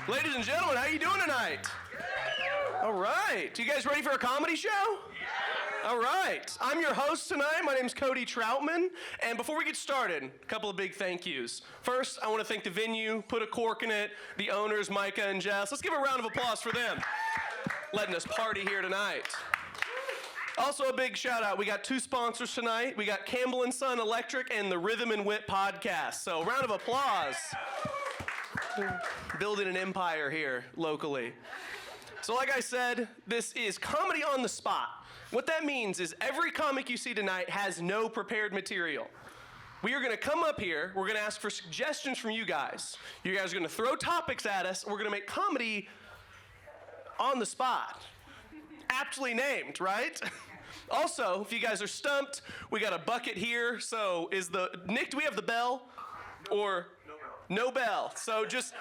Ladies and gentlemen, how you doing tonight? All right. You guys ready for a comedy show? All right. I'm your host tonight. My name's Cody Troutman. And before we get started, a couple of big thank yous. First, I want to thank the venue, Put a Cork in It, the owners, Micah and Jess. Let's give a round of applause for them, letting us party here tonight. Also, a big shout out. We got two sponsors tonight. We got Campbell & Son Electric and the Rhythm and Wit podcast. So, round of applause. Building an empire here locally. So like I said, this is comedy on the spot. What that means is every comic you see tonight has no prepared material. We are going to come up here, we're going to ask for suggestions from you guys. You guys are going to throw topics at us, and we're going to make comedy on the spot. Aptly named, right? Also, if you guys are stumped, we got a bucket here. So Nick, do we have the bell? Or no bell. So just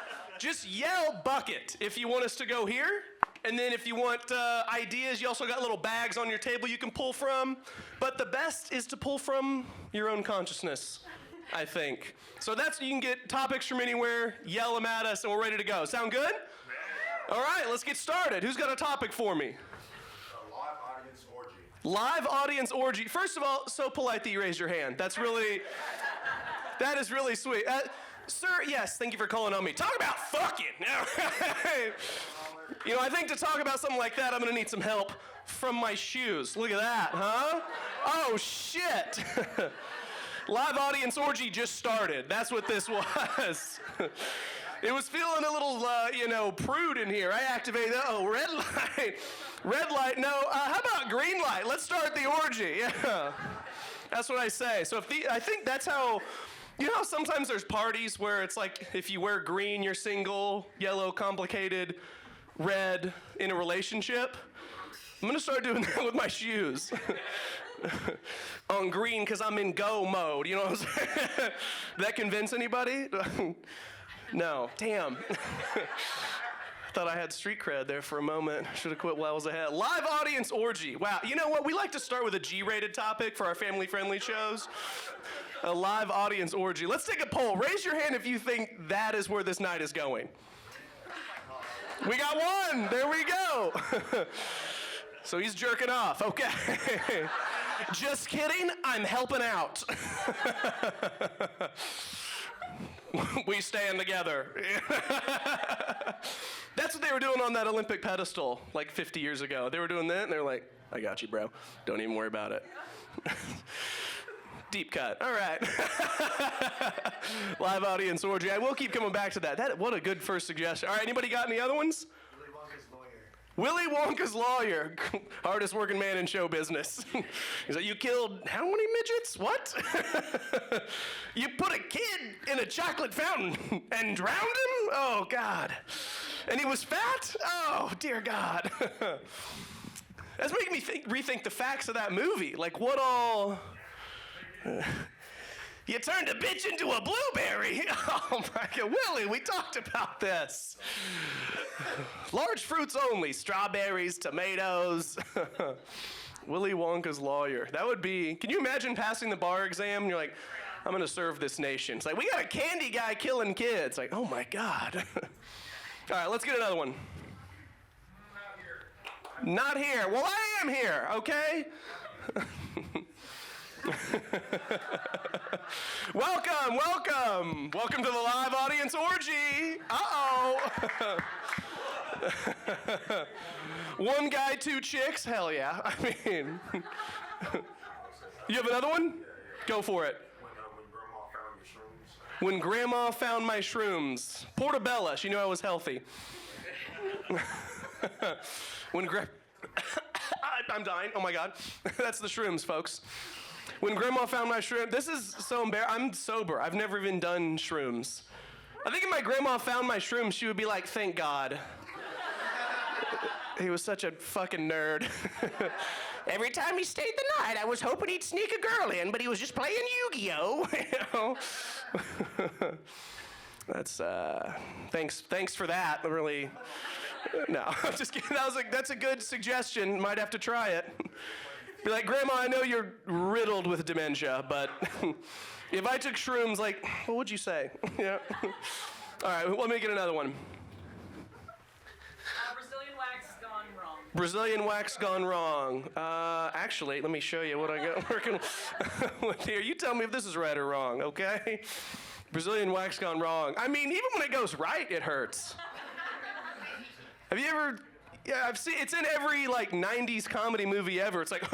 yell bucket if you want us to go here. And then if you want ideas, you also got little bags on your table you can pull from. But the best is to pull from your own consciousness, I think. So you can get topics from anywhere, yell them at us, and we're ready to go. Sound good? All right, let's get started. Who's got a topic for me? Live audience orgy. Live audience orgy. First of all, so polite that you raised your hand. That is really sweet. Sir, yes, thank you for calling on me. Talk about fucking. You know, I think to talk about something like that, I'm going to need some help from my shoes. Look at that, huh? Oh, shit. Live audience orgy just started. That's what this was. It was feeling a little, prude in here. I activated that. Oh, red light. Red light. No, how about green light? Let's start the orgy. Yeah. That's what I say. So I think that's how... You know how sometimes there's parties where it's like if you wear green, you're single, yellow, complicated, red, in a relationship? I'm going to start doing that with my shoes. On green because I'm in go mode, you know what I'm saying? That convince anybody? No. Damn. Thought I had street cred there for a moment. Should have quit while I was ahead. Live audience orgy. Wow. You know what? We like to start with a G-rated topic for our family-friendly shows. A live audience orgy. Let's take a poll. Raise your hand if you think that is where this night is going. We got one. There we go. So he's jerking off. Okay. Just kidding. I'm helping out. We stand together. That's what they were doing on that Olympic pedestal like 50 years ago. They were doing that, and they're like, I got you, bro. Don't even worry about it. Deep cut. All right. Live audience orgy. I will keep coming back to that. What a good first suggestion. All right, anybody got any other ones? Willy Wonka's lawyer. Hardest working man in show business. He's like, you killed how many midgets? What? You put a kid in a chocolate fountain and drowned him? Oh, God. And he was fat? Oh, dear God. That's making me rethink the facts of that movie. Like, what all... You turned a bitch into a blueberry. Oh my God, Willie, we talked about this. Large fruits only, strawberries, tomatoes. Willy Wonka's lawyer. That would be, can you imagine passing the bar exam and you're like, I'm gonna serve this nation. It's like, we got a candy guy killing kids. Like, oh my God. All right, let's get another one. Not here. Well, I am here, okay? Welcome to the live audience orgy. Uh-oh. One guy, two chicks, hell yeah. I mean, you have another one? Go for it. When Grandma found my shrooms. Portobello, she knew I was healthy. I'm dying, oh my God. That's the shrooms, folks. When Grandma found my shroom, this is so embarrassing. I'm sober. I've never even done shrooms. I think if my grandma found my shrooms, she would be like, thank God. He was such a fucking nerd. Every time he stayed the night, I was hoping he'd sneak a girl in, but he was just playing Yu-Gi-Oh! You know? That's, thanks for that. Really, no, I'm just kidding. That's a good suggestion. Might have to try it. Be like, Grandma, I know you're riddled with dementia, but if I took shrooms, like, what would you say? Yeah. All right, let me get another one. Brazilian wax gone wrong. Actually, let me show you what I got working with here. You tell me if this is right or wrong, okay? Brazilian wax gone wrong. I mean, even when it goes right, it hurts. Have you ever, yeah, I've seen, it's in every like 90s comedy movie ever. It's like,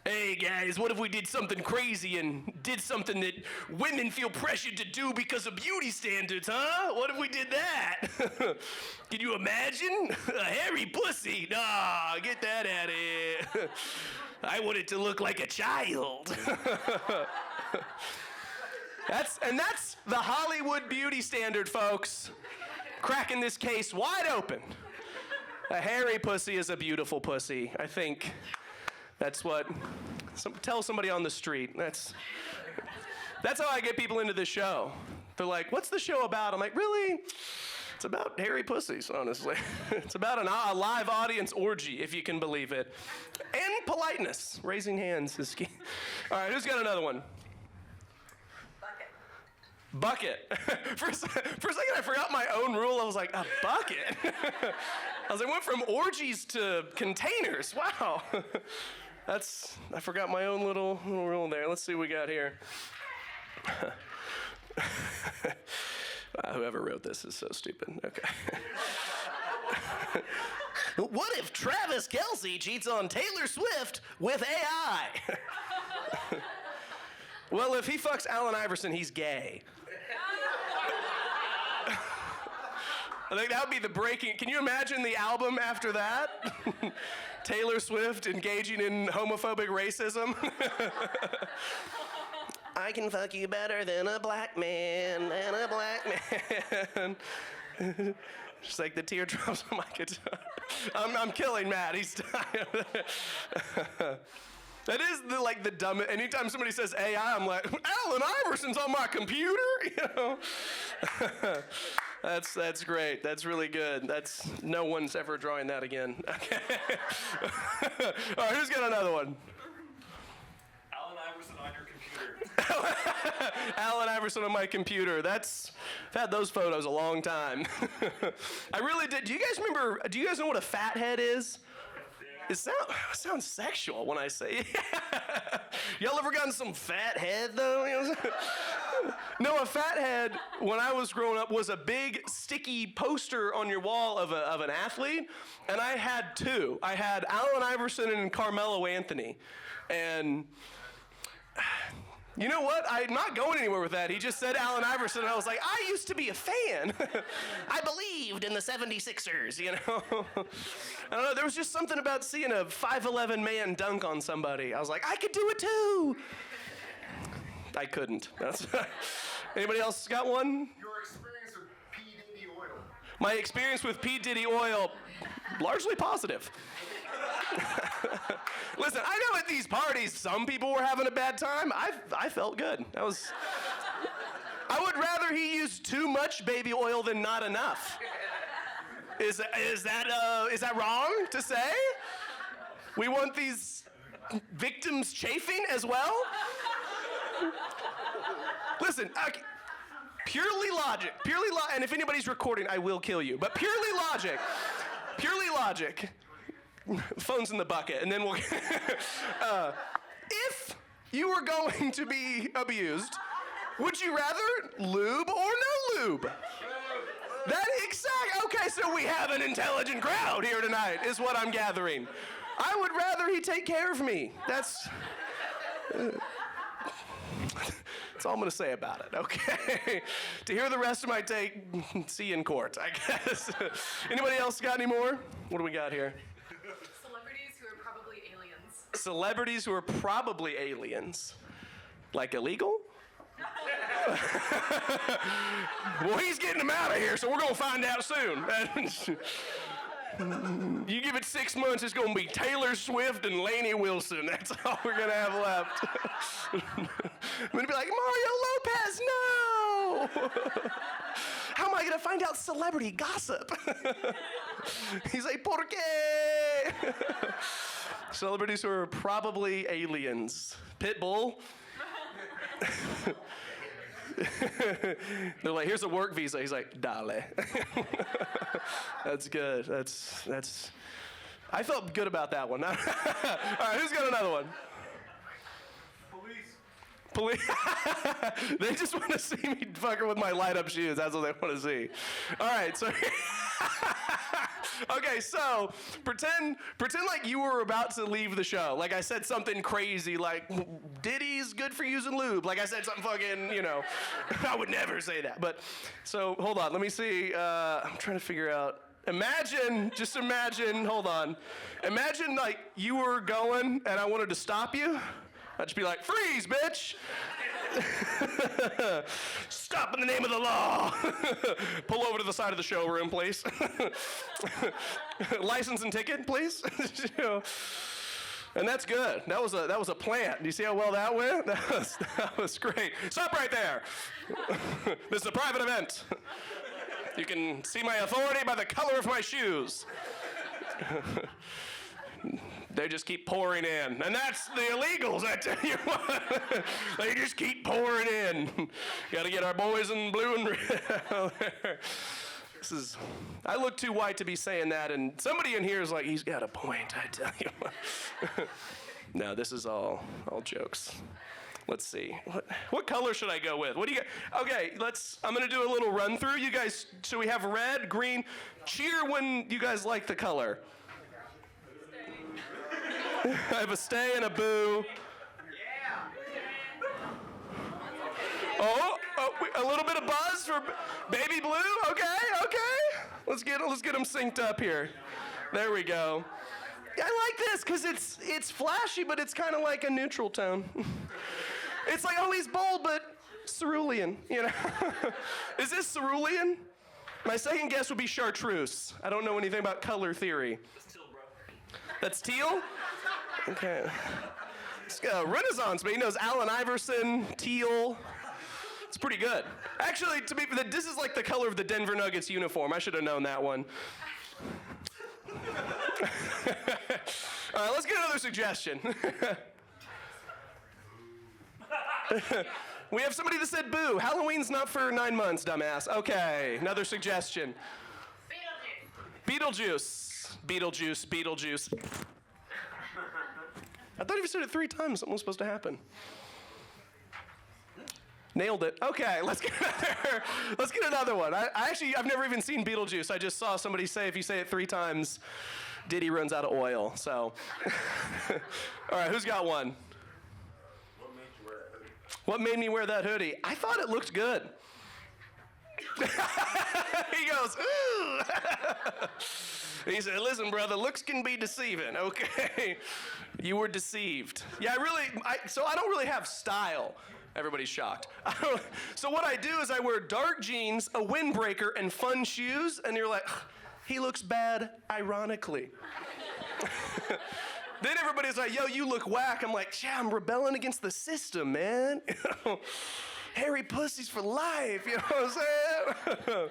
hey guys, what if we did something crazy and did something that women feel pressured to do because of beauty standards, huh? What if we did that? Can you imagine? A hairy pussy? Nah, get that out of here. I want it to look like a child. That's the Hollywood beauty standard, folks. Cracking this case wide open. A hairy pussy is a beautiful pussy. I think that's what, tell somebody on the street. That's how I get people into the show. They're like, what's the show about? I'm like, really? It's about hairy pussies, honestly. It's about a live audience orgy, if you can believe it. And politeness. Raising hands is key. All right, who's got another one? Bucket. For a second, I forgot my own rule. I was like, a bucket? I was like, went from orgies to containers. Wow. I forgot my own little rule there. Let's see what we got here. Whoever wrote this is so stupid. Okay. What if Travis Kelce cheats on Taylor Swift with AI? Well, if he fucks Allen Iverson, he's gay. I think that would be the breaking. Can you imagine the album after that? Taylor Swift engaging in homophobic racism. I can fuck you better than a black man, Just like the teardrops on my guitar. I'm killing Matt. He's dying. That is the dumb. Anytime somebody says AI, I'm like, Allen Iverson's on my computer, you know. That's great. That's really good. No one's ever drawing that again. Okay. All right, who's got another one? Allen Iverson on your computer. Allen Iverson on my computer. I've had those photos a long time. I really did. Do you guys know what a fat head is? It sounds sexual when I say it. Y'all ever gotten some fat head, though? No, a fat head, when I was growing up, was a big, sticky poster on your wall of an athlete, and I had two. I had Allen Iverson and Carmelo Anthony, and you know what? I'm not going anywhere with that. He just said Allen Iverson, and I was like, I used to be a fan. I believed in the 76ers, you know? I don't know, there was just something about seeing a 5'11" man dunk on somebody. I was like, I could do it too. I couldn't. Anybody else got one? Your experience with P. Diddy Oil. My experience with P. Diddy Oil, largely positive. Listen, I know at these parties some people were having a bad time. I felt good. I would rather he used too much baby oil than not enough. Is that wrong to say? We want these victims chafing as well? Listen, purely logic, and if anybody's recording, I will kill you. But purely logic. Phone's in the bucket, and then we'll. If you were going to be abused, would you rather lube or no lube? Okay, so we have an intelligent crowd here tonight, is what I'm gathering. I would rather he take care of me. That's all I'm going to say about it, okay? To hear the rest of my take, see you in court, I guess. Anybody else got any more? What do we got here? Celebrities who are probably aliens. Celebrities who are probably aliens. Like illegal? Well, he's getting them out of here, so we're going to find out soon. You give it 6 months, it's going to be Taylor Swift and Laney Wilson. That's all we're going to have left. I'm going to be like, Mario Lopez, no! How am I going to find out celebrity gossip? He's like, ¿por qué? Celebrities who are probably aliens. Pitbull. They're like, here's a work visa. He's like, dale. That's good. That's I felt good about that one. All right, who's got another one? Police. They just want to see me fucking with my light up shoes. That's what they want to see. All right, so okay, so pretend like you were about to leave the show. Like I said something crazy, like Diddy's good for using lube. Like I said something fucking, I would never say that. But so hold on, let me see. I'm trying to figure out. Just imagine. Hold on. Imagine like you were going and I wanted to stop you. I'd just be like, freeze, bitch! Stop in the name of the law! Pull over to the side of the showroom, please. License and ticket, please. And that's good. That was a plant. Do you see how well that went? That was great. Stop right there. This is a private event. You can see my authority by the color of my shoes. They just keep pouring in. And that's the illegals, I tell you what. They just keep pouring in. Got to get our boys in blue and red out there. I look too white to be saying that, and somebody in here is like, he's got a point, I tell you what. No, this is all jokes. Let's see. What color should I go with? What do you got? Okay, I'm going to do a little run through. You guys, so we have red, green. Cheer when you guys like the color. I have a stay and a boo. Oh, a little bit of buzz for baby blue. Okay. Let's get them synced up here. There we go. I like this because it's flashy, but it's kind of like a neutral tone. It's like, oh, he's bold, but cerulean. Is this cerulean? My second guess would be chartreuse. I don't know anything about color theory. That's teal? Okay. It's Renaissance, but he knows Allen Iverson, teal. It's pretty good. Actually, this is like the color of the Denver Nuggets uniform. I should have known that one. All right, let's get another suggestion. We have somebody that said boo. Halloween's not for 9 months, dumbass. Okay, another suggestion. Beetlejuice. I thought if you said it 3 times, something was supposed to happen. Nailed it. Okay, let's get another one. I've never even seen Beetlejuice. I just saw somebody say if you say it 3 times, Diddy runs out of oil. So, all right, who's got one? What made me wear that hoodie? I thought it looked good. He goes, ooh. He said, listen, brother, looks can be deceiving. Okay, you were deceived. Yeah, so I don't really have style. Everybody's shocked. So what I do is I wear dark jeans, a windbreaker, and fun shoes, and you're like, he looks bad, ironically. Then everybody's like, yo, you look whack. I'm like, yeah, I'm rebelling against the system, man. Hairy pussies for life, you know what I'm saying?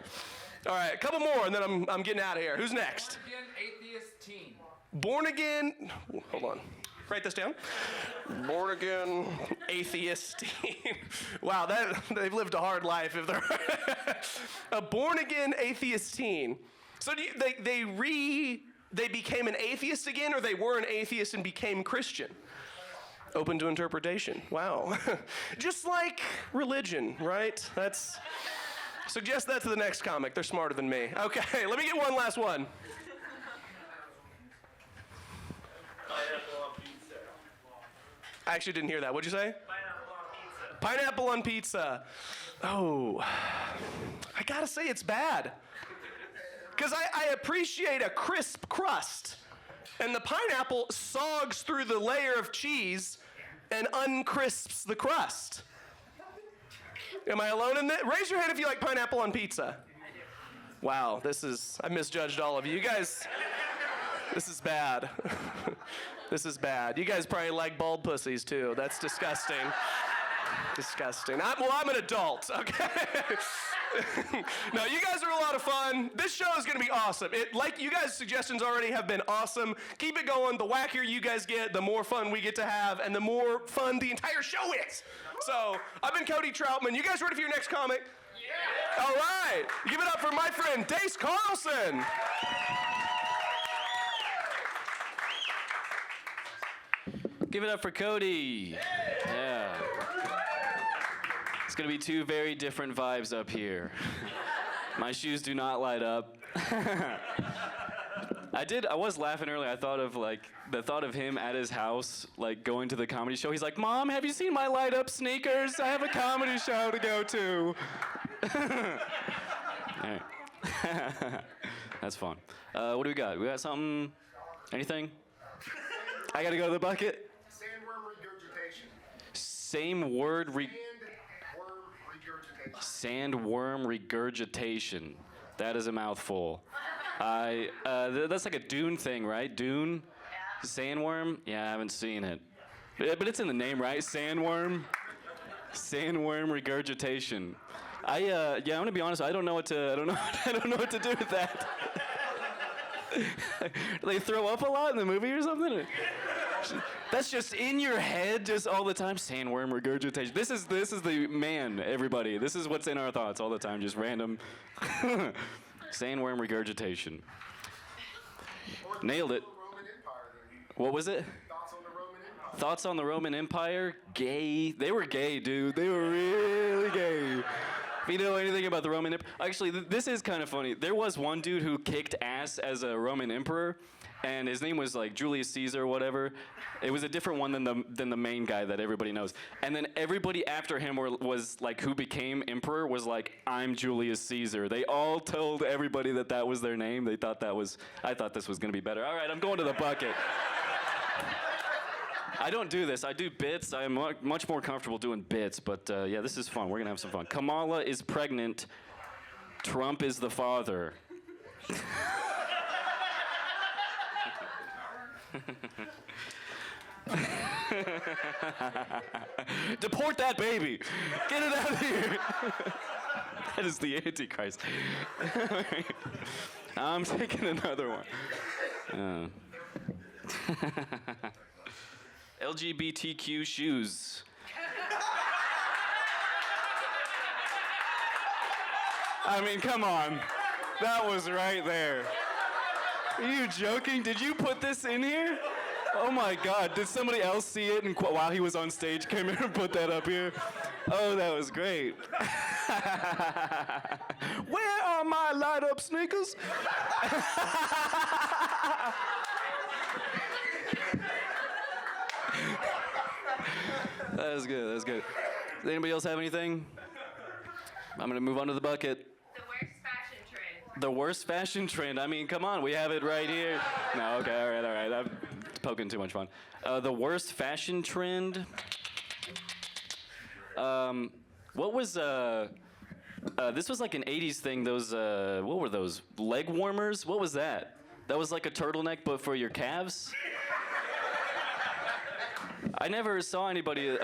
All right, a couple more, and then I'm getting out of here. Who's next? Born again atheist teen. Born again, hold on. Write this down. Born again atheist teen. Wow, they've lived a hard life if they're a born again atheist teen. So they became an atheist again, or they were an atheist and became Christian? Open to interpretation. Wow. Just like religion, right? Suggest that to the next comic. They're smarter than me. Okay, let me get one last one. Pineapple on pizza. I actually didn't hear that. What'd you say? Pineapple on Pineapple on pizza. pizza. Oh, I gotta say it's bad. Because I appreciate a crisp crust. And the pineapple sogs through the layer of cheese and uncrisps the crust. Am I alone in this? Raise your hand if you like pineapple on pizza. Wow, I misjudged all of you. You guys, this is bad. This is bad. You guys probably like bald pussies too. That's disgusting. Disgusting. I'm an adult, okay? No, you guys are a lot of fun. This show is going to be awesome. Like you guys' suggestions already have been awesome. Keep it going. The wackier you guys get, the more fun we get to have, and the more fun the entire show is. So, I've been Cody Troutman. You guys ready for your next comic? Yeah. All right. Give it up for my friend, Dace Carlson. Give it up for Cody. Yeah. It's gonna be two very different vibes up here. My shoes do not light up. I was laughing earlier. I thought of the thought of him at his house, like going to the comedy show. He's like, "Mom, have you seen my light up sneakers? I have a comedy show to go to." All right. That's fun. What do we got? We got something? Anything? I gotta go to the bucket. Sandworm regurgitation. Same word. Sandworm regurgitation. Sandworm regurgitation. That is a mouthful. That's like a Dune thing, right? Dune? Yeah. Sandworm? Yeah, I haven't seen it. But it's in the name, right? Sandworm? Sandworm regurgitation. I'm gonna be honest. I don't know what to do with that. Do they throw up a lot in the movie or something? That's just in your head, just all the time. Sandworm regurgitation. This is the man, everybody. This is what's in our thoughts all the time, just random. Sandworm regurgitation. Nailed it. What was it? Thoughts on the Roman Empire. Thoughts on the Roman Empire? Gay. They were gay, dude. They were really gay. If you know anything about the Roman Empire, actually, this is kind of funny. There was one dude who kicked ass as a Roman emperor, and his name was like Julius Caesar or whatever. It was a different one than the main guy that everybody knows. And then everybody after him was like, who became emperor was like, "I'm Julius Caesar." They all told everybody that was their name. I thought this was gonna be better. All right, I'm going to the bucket. I don't do this. I do bits. I'm much more comfortable doing bits, but yeah, this is fun. We're gonna have some fun. Kamala is pregnant. Trump is the father. Deport that baby. Get it out of here. That is the Antichrist. I'm taking another one. LGBTQ shoes. I mean, come on. That was right there. Are you joking? Did you put this in here? Oh my God, did somebody else see it and while he was on stage came in and put that up here? Oh, that was great. Where are my light up sneakers? That was good, that was good. Does anybody else have anything? I'm gonna move on to the bucket. The worst fashion trend. The worst fashion trend. I mean, come on, we have it right here. No, okay, all right. I'm poking too much fun. The worst fashion trend. What was this was like an 80s thing. Those what were those? Leg warmers? What was that? That was like a turtleneck, but for your calves. I never saw anybody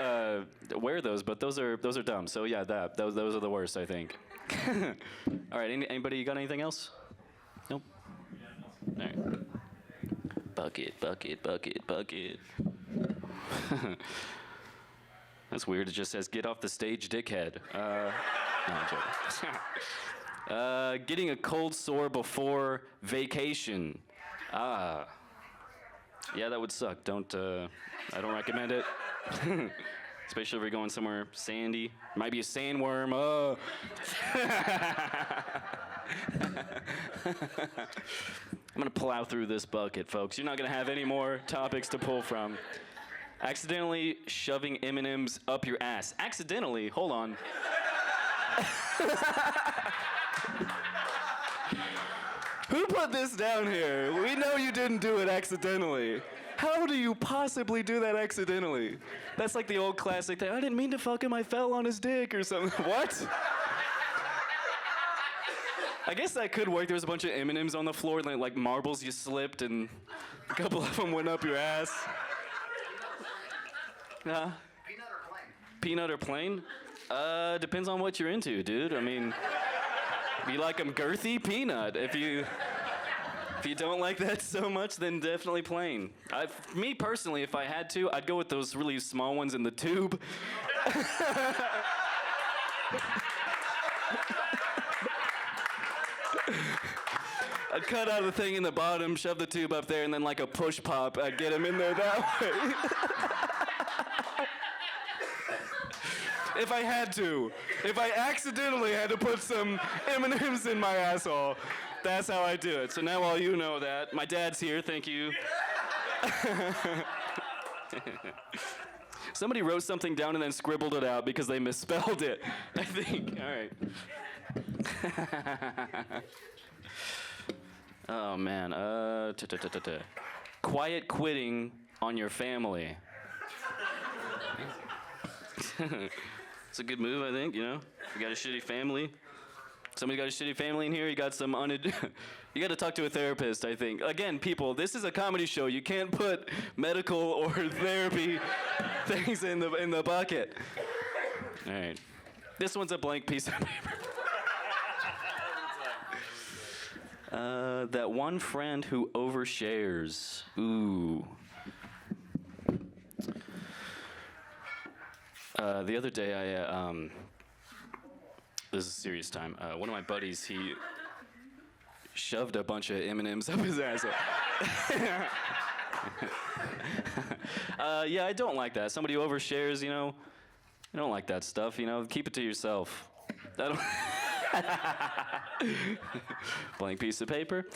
wear those, but those are dumb. So yeah, those are the worst, I think. All right, anybody got anything else? Nope. All right. Bucket. That's weird. It just says, "Get off the stage, dickhead." No, I'm joking. Getting a cold sore before vacation. Yeah, that would suck. I don't recommend it. Especially if you're going somewhere sandy. Might be a sandworm. Oh. I'm gonna plow through this bucket, folks. You're not gonna have any more topics to pull from. Accidentally shoving M&Ms up your ass. Accidentally? Hold on. Who put this down here? We know you didn't do it accidentally. How do you possibly do that accidentally? That's like the old classic thing. I didn't mean to fuck him, I fell on his dick or something. What? I guess that could work. There was a bunch of M&Ms on the floor, like marbles you slipped, and a couple of them went up your ass. Peanut or plain? Peanut or plain? Depends on what you're into, dude. I mean, if you like them girthy, peanut. If you don't like that so much, then definitely plain. Me personally, if I had to, I'd go with those really small ones in the tube. I'd cut out the thing in the bottom, shove the tube up there, and then like a push pop, I'd get him in there that way. If I had to. If I accidentally had to put some M&Ms in my asshole, that's how I do it. So now all you know that. My dad's here, thank you. Somebody wrote something down and then scribbled it out because they misspelled it, I think. All right. Oh, man. Quiet quitting on your family. It's a good move, I think, you know? You got a shitty family. Somebody got a shitty family in here? You got some You got to talk to a therapist, I think. Again, people, this is a comedy show. You can't put medical or therapy things in the bucket. All right. This one's a blank piece of paper. That one friend who overshares. Ooh. The other day, this is a serious time. One of my buddies, he shoved a bunch of M&Ms up his asshole. Yeah, I don't like that. Somebody who overshares, you know, I don't like that stuff, you know. Keep it to yourself. I don't Blank piece of paper.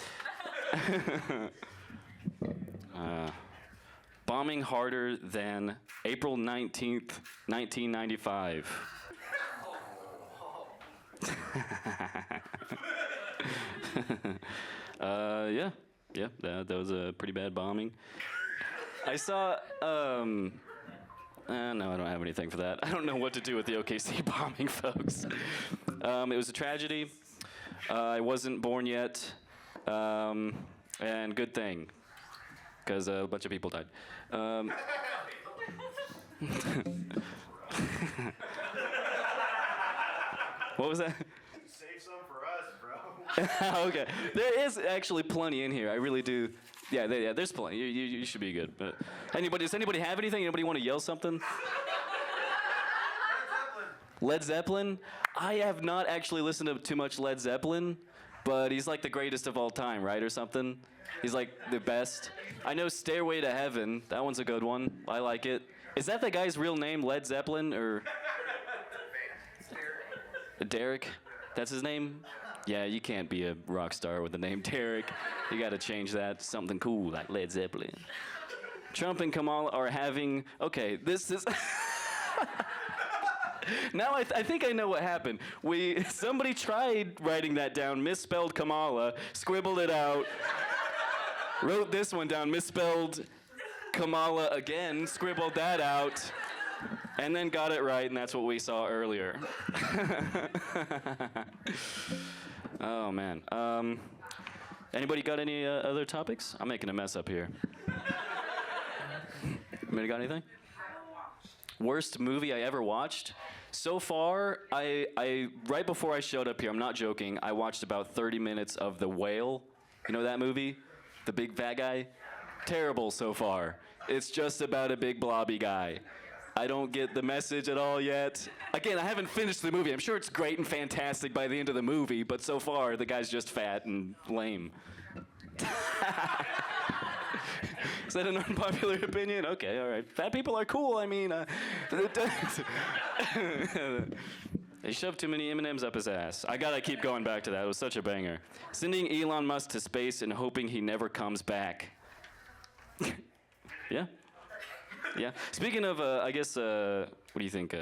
Bombing harder than April 19th, 1995. Yeah, that was a pretty bad bombing. I saw, no, I don't have anything for that. I don't know what to do with the OKC bombing, folks. It was a tragedy. I wasn't born yet, and good thing, because a bunch of people died. What was that? Save some for us, bro. Okay, there is actually plenty in here. I really do. Yeah, there's plenty. You should be good. But does anybody have anything? Anybody want to yell something? Led Zeppelin? I have not actually listened to too much Led Zeppelin, but he's like the greatest of all time, right, or something? He's like the best. I know Stairway to Heaven. That one's a good one. I like it. Is that the guy's real name, Led Zeppelin, or Derek? That's his name? Yeah, you can't be a rock star with the name Derek. You got to change that to something cool like Led Zeppelin. Trump and Kamala are having. Okay, this is. Now I think I know what happened. Somebody tried writing that down, misspelled Kamala, scribbled it out, wrote this one down, misspelled Kamala again, scribbled that out, and then got it right, and that's what we saw earlier. Oh, man. Anybody got any other topics? I'm making a mess up here. Anybody got anything? Worst movie I ever watched? So far, I right before I showed up here, I'm not joking, I watched about 30 minutes of The Whale. You know that movie? The big fat guy? Terrible so far. It's just about a big blobby guy. I don't get the message at all yet. Again, I haven't finished the movie. I'm sure it's great and fantastic by the end of the movie, but so far, the guy's just fat and lame. Is that an unpopular opinion? Okay, all right. Fat people are cool. I mean, they shoved too many M&Ms up his ass. I gotta keep going back to that. It was such a banger. Sending Elon Musk to space and hoping he never comes back. Yeah? Yeah. Speaking of, I guess, what do you think?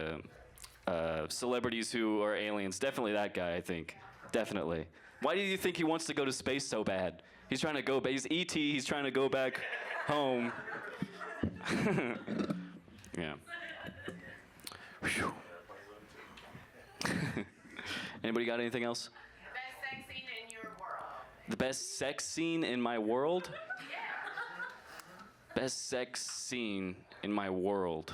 Celebrities who are aliens. Definitely that guy, I think. Definitely. Why do you think he wants to go to space so bad? He's trying to go, he's E.T., he's trying to go back home. Yeah. Whew. Anybody got anything else? Best sex scene in your world. The best sex scene in my world? Yeah. Best sex scene in my world.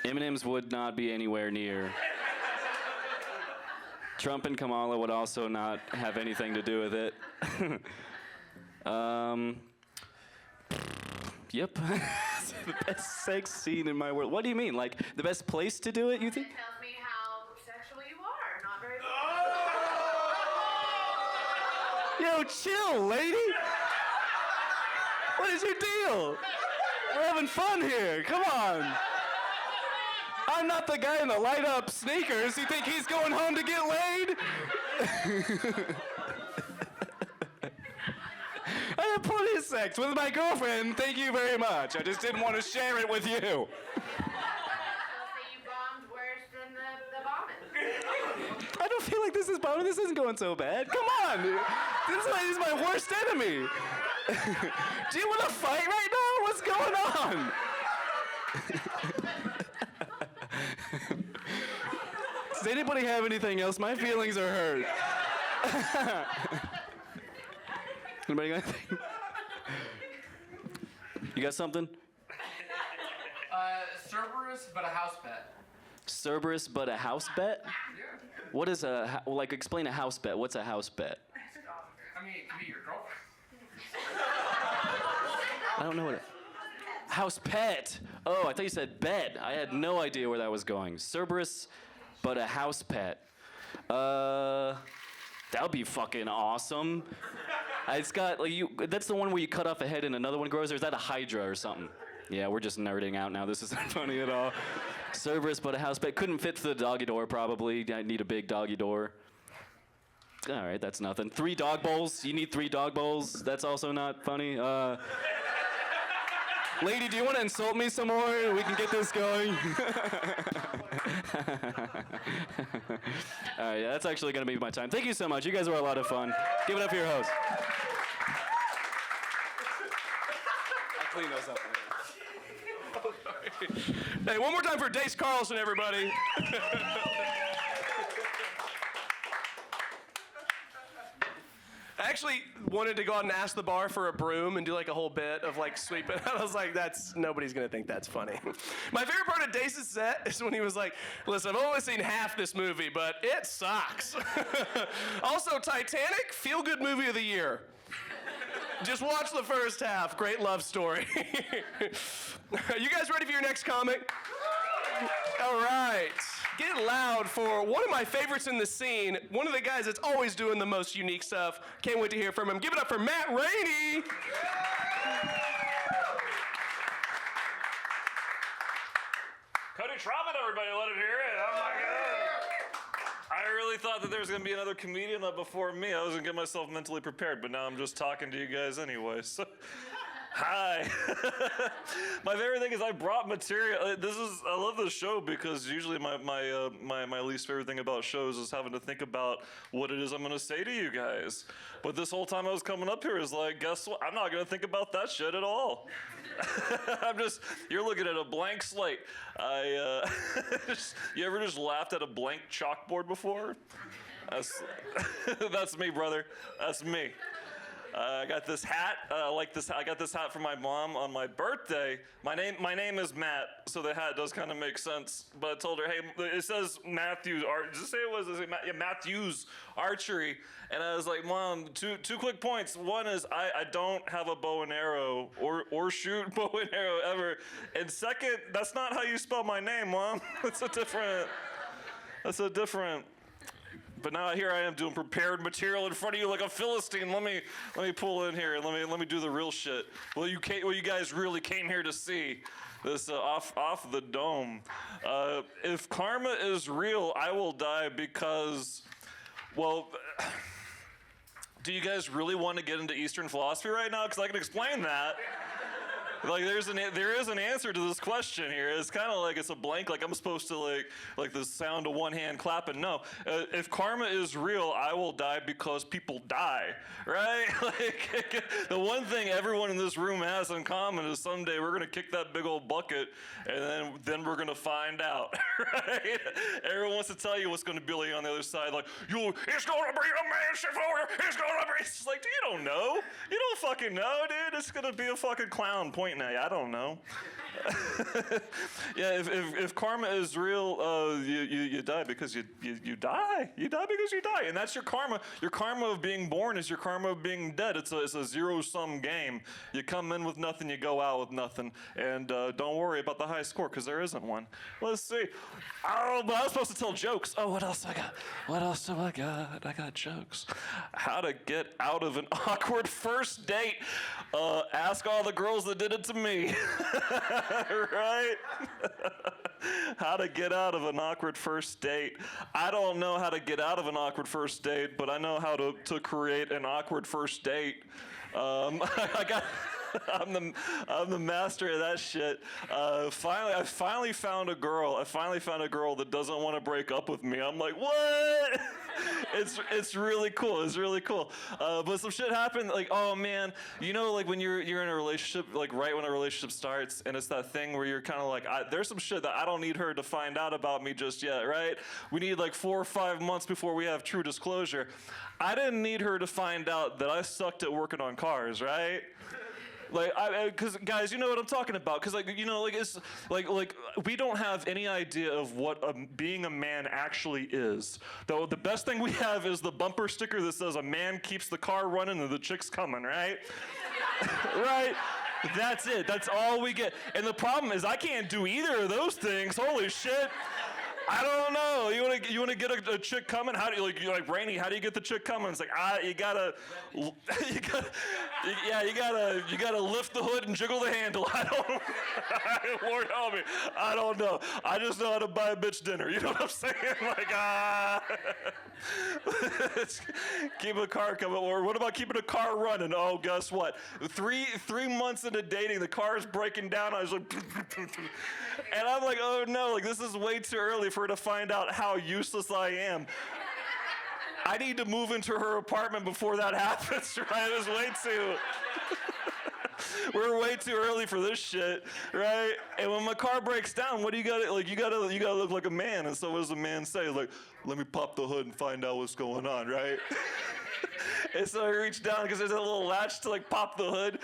M&M's would not be anywhere near. Trump and Kamala would also not have anything to do with it. Yep. The best sex scene in my world. What do you mean? Like, the best place to do it, you think? That tells me how sexual you are. Not very Yo, chill, lady. What is your deal? We're having fun here. Come on. I'm not the guy in the light up sneakers. You think he's going home to get laid? I had plenty of sex with my girlfriend. Thank you very much. I just didn't want to share it with you. So you bombed worse than the bombing. I don't feel like this is bombing. This isn't going so bad. Come on. This lady's my worst enemy. Do you want to fight right now? What's going on? Does anybody have anything else? My feelings are hurt. Anybody got anything? You got something? Cerberus, but a house bet. Cerberus, but a house bet? What is explain a house bet. What's a house bet? I mean, it could be your girlfriend. I don't know what house pet. Oh, I thought you said bed. I had no idea where that was going. Cerberus, but a house pet. That would be fucking awesome. It's got that's the one where you cut off a head and another one grows, or is that a hydra or something? Yeah, we're just nerding out now. This isn't funny at all. Cerberus, but a house pet. Couldn't fit through the doggy door, probably. I need a big doggy door. All right, that's nothing. 3 dog bowls. You need 3 dog bowls. That's also not funny. Lady, do you want to insult me some more? We can get this going. All right, yeah, that's actually going to be my time. Thank you so much. You guys were a lot of fun. Give it up for your host. I'll clean those up later. Hey, one more time for Dace Carlson, everybody. I actually wanted to go out and ask the bar for a broom and do like a whole bit of like sweeping. I was like, nobody's gonna think that's funny. My favorite part of Dace's set is when he was like, listen, I've only seen half this movie, but it sucks. Also, Titanic, feel-good movie of the year. Just watch the first half, great love story. You guys ready for your next comic? All right. Get loud for one of my favorites in the scene, one of the guys that's always doing the most unique stuff. Can't wait to hear from him. Give it up for Matt Raney. Cody Troutman, everybody, let it hear it. Oh my God. I really thought that there was going to be another comedian up before me. I was going to get myself mentally prepared, but now I'm just talking to you guys anyway. So, hi. My favorite thing is I brought material. I love this show because usually my least favorite thing about shows is having to think about what it is I'm going to say to you guys. But this whole time I was coming up here is like, guess what? I'm not going to think about that shit at all. You're looking at a blank slate. You ever just laughed at a blank chalkboard before? That's me, brother. That's me. I got this hat. I got this hat from my mom on my birthday. My name is Matt, so the hat does kind of make sense. But I told her, hey, it says Matthews. Just say it was Matthews Archery, and I was like, Mom, two quick points. One is I don't have a bow and arrow or shoot bow and arrow ever. And second, that's not how you spell my name, Mom. That's a different. But now here I am doing prepared material in front of you like a Philistine. Let me pull in here and let me do the real shit. Well, you guys really came here to see this off the dome. If karma is real, I will die because, well, do you guys really want to get into Eastern philosophy right now? Because I can explain that. Like there is an answer to this question here. It's kind of like it's a blank. Like I'm supposed to like the sound of one hand clapping. No, if karma is real, I will die because people die, right? Like the one thing everyone in this room has in common is someday we're gonna kick that big old bucket, and then we're gonna find out, right? Everyone wants to tell you what's gonna be like on the other side. Like it's gonna be a massive order. It's gonna be. It's like you don't know. You don't fucking know, dude. It's gonna be a fucking clown pointing point now. I don't know. Yeah, if karma is real, you die because you die. You die because you die, and that's your karma. Your karma of being born is your karma of being dead. It's a zero-sum game. You come in with nothing, you go out with nothing, and don't worry about the high score because there isn't one. Let's see. Oh, but I was supposed to tell jokes. Oh, what else I got? What else do I got? I got jokes. How to get out of an awkward first date. Ask all the girls that did it to me. Right? How to get out of an awkward first date. I don't know how to get out of an awkward first date, but I know how to create an awkward first date. I'm the master of that shit. I finally found a girl. I finally found a girl that doesn't want to break up with me. I'm like, what? It's really cool. It's really cool. But some shit happened. Like, oh man, you know, like when you're in a relationship, like right when a relationship starts, and it's that thing where you're kind of like, there's some shit that I don't need her to find out about me just yet, right? We need like 4 or 5 months before we have true disclosure. I didn't need her to find out that I sucked at working on cars, right? Like, because guys, you know what I'm talking about. Because, like, you know, like it's like we don't have any idea of what being a man actually is. Though the best thing we have is the bumper sticker that says "A man keeps the car running and the chick's coming," right? Right? That's it. That's all we get. And the problem is, I can't do either of those things. Holy shit. I don't know. You wanna get a chick coming? How do you like Raney? How do you get the chick coming? It's like you gotta lift the hood and jiggle the handle. I don't. Lord help me. I don't know. I just know how to buy a bitch dinner. You know what I'm saying? Like keep a car coming. Or what about keeping a car running? Oh, guess what? Three months into dating, the car is breaking down. I was like, and I'm like, oh no, like this is way too early for her to find out how useless I am. I need to move into her apartment before that happens, right? It's way too... We're way too early for this shit, right? And when my car breaks down, what do you gotta, like, you gotta look like a man. And so what does a man say? Like, let me pop the hood and find out what's going on, right? And so I reach down, because there's a little latch to, like, pop the hood,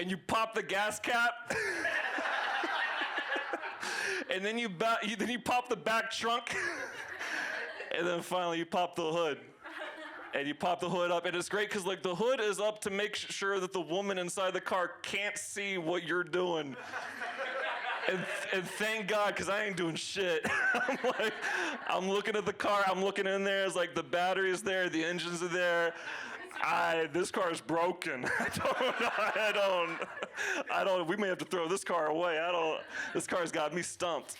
and you pop the gas cap. And then you pop the back trunk, and then finally you pop the hood. And you pop the hood up, and it's great because like the hood is up to make sure that the woman inside the car can't see what you're doing. And thank God, because I ain't doing shit. I'm looking at the car, I'm looking in there, it's like the battery's there, the engines are there. This car is broken. I don't, we may have to throw this car away. This car's got me stumped.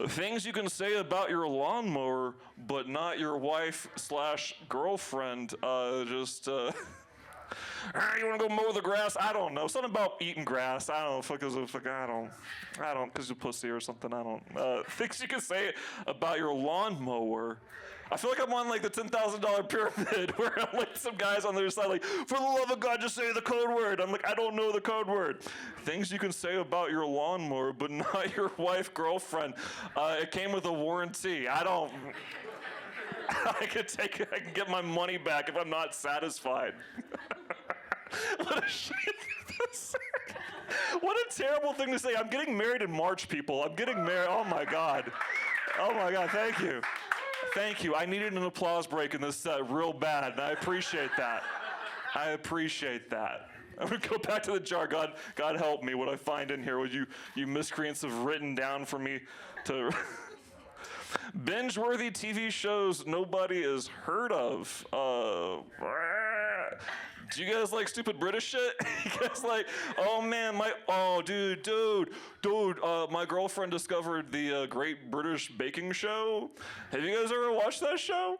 Things you can say about your lawnmower, but not your wife/girlfriend. You want to go mow the grass? I don't know. Something about eating grass. I don't know. I don't, because you're pussy or something. I don't. Things you can say about your lawnmower. I feel like I'm on like the $10,000 pyramid where I'm like some guys on the other side like, for the love of God, just say the code word. I'm like, I don't know the code word. Things you can say about your lawnmower, but not your wife, girlfriend. It came with a warranty. I can get my money back if I'm not satisfied. What a shit. What a terrible thing to say. I'm getting married in March, people. I'm getting married. Oh my God. Oh my God. Thank you. Thank you. I needed an applause break in this set real bad, and I appreciate that. I appreciate that. I'm going to go back to the jar. God help me what I find in here, what you miscreants have written down for me to... Binge-worthy TV shows nobody has heard of. Do you guys like stupid British shit? You guys like, oh man, dude, my girlfriend discovered the Great British Baking Show. Have you guys ever watched that show?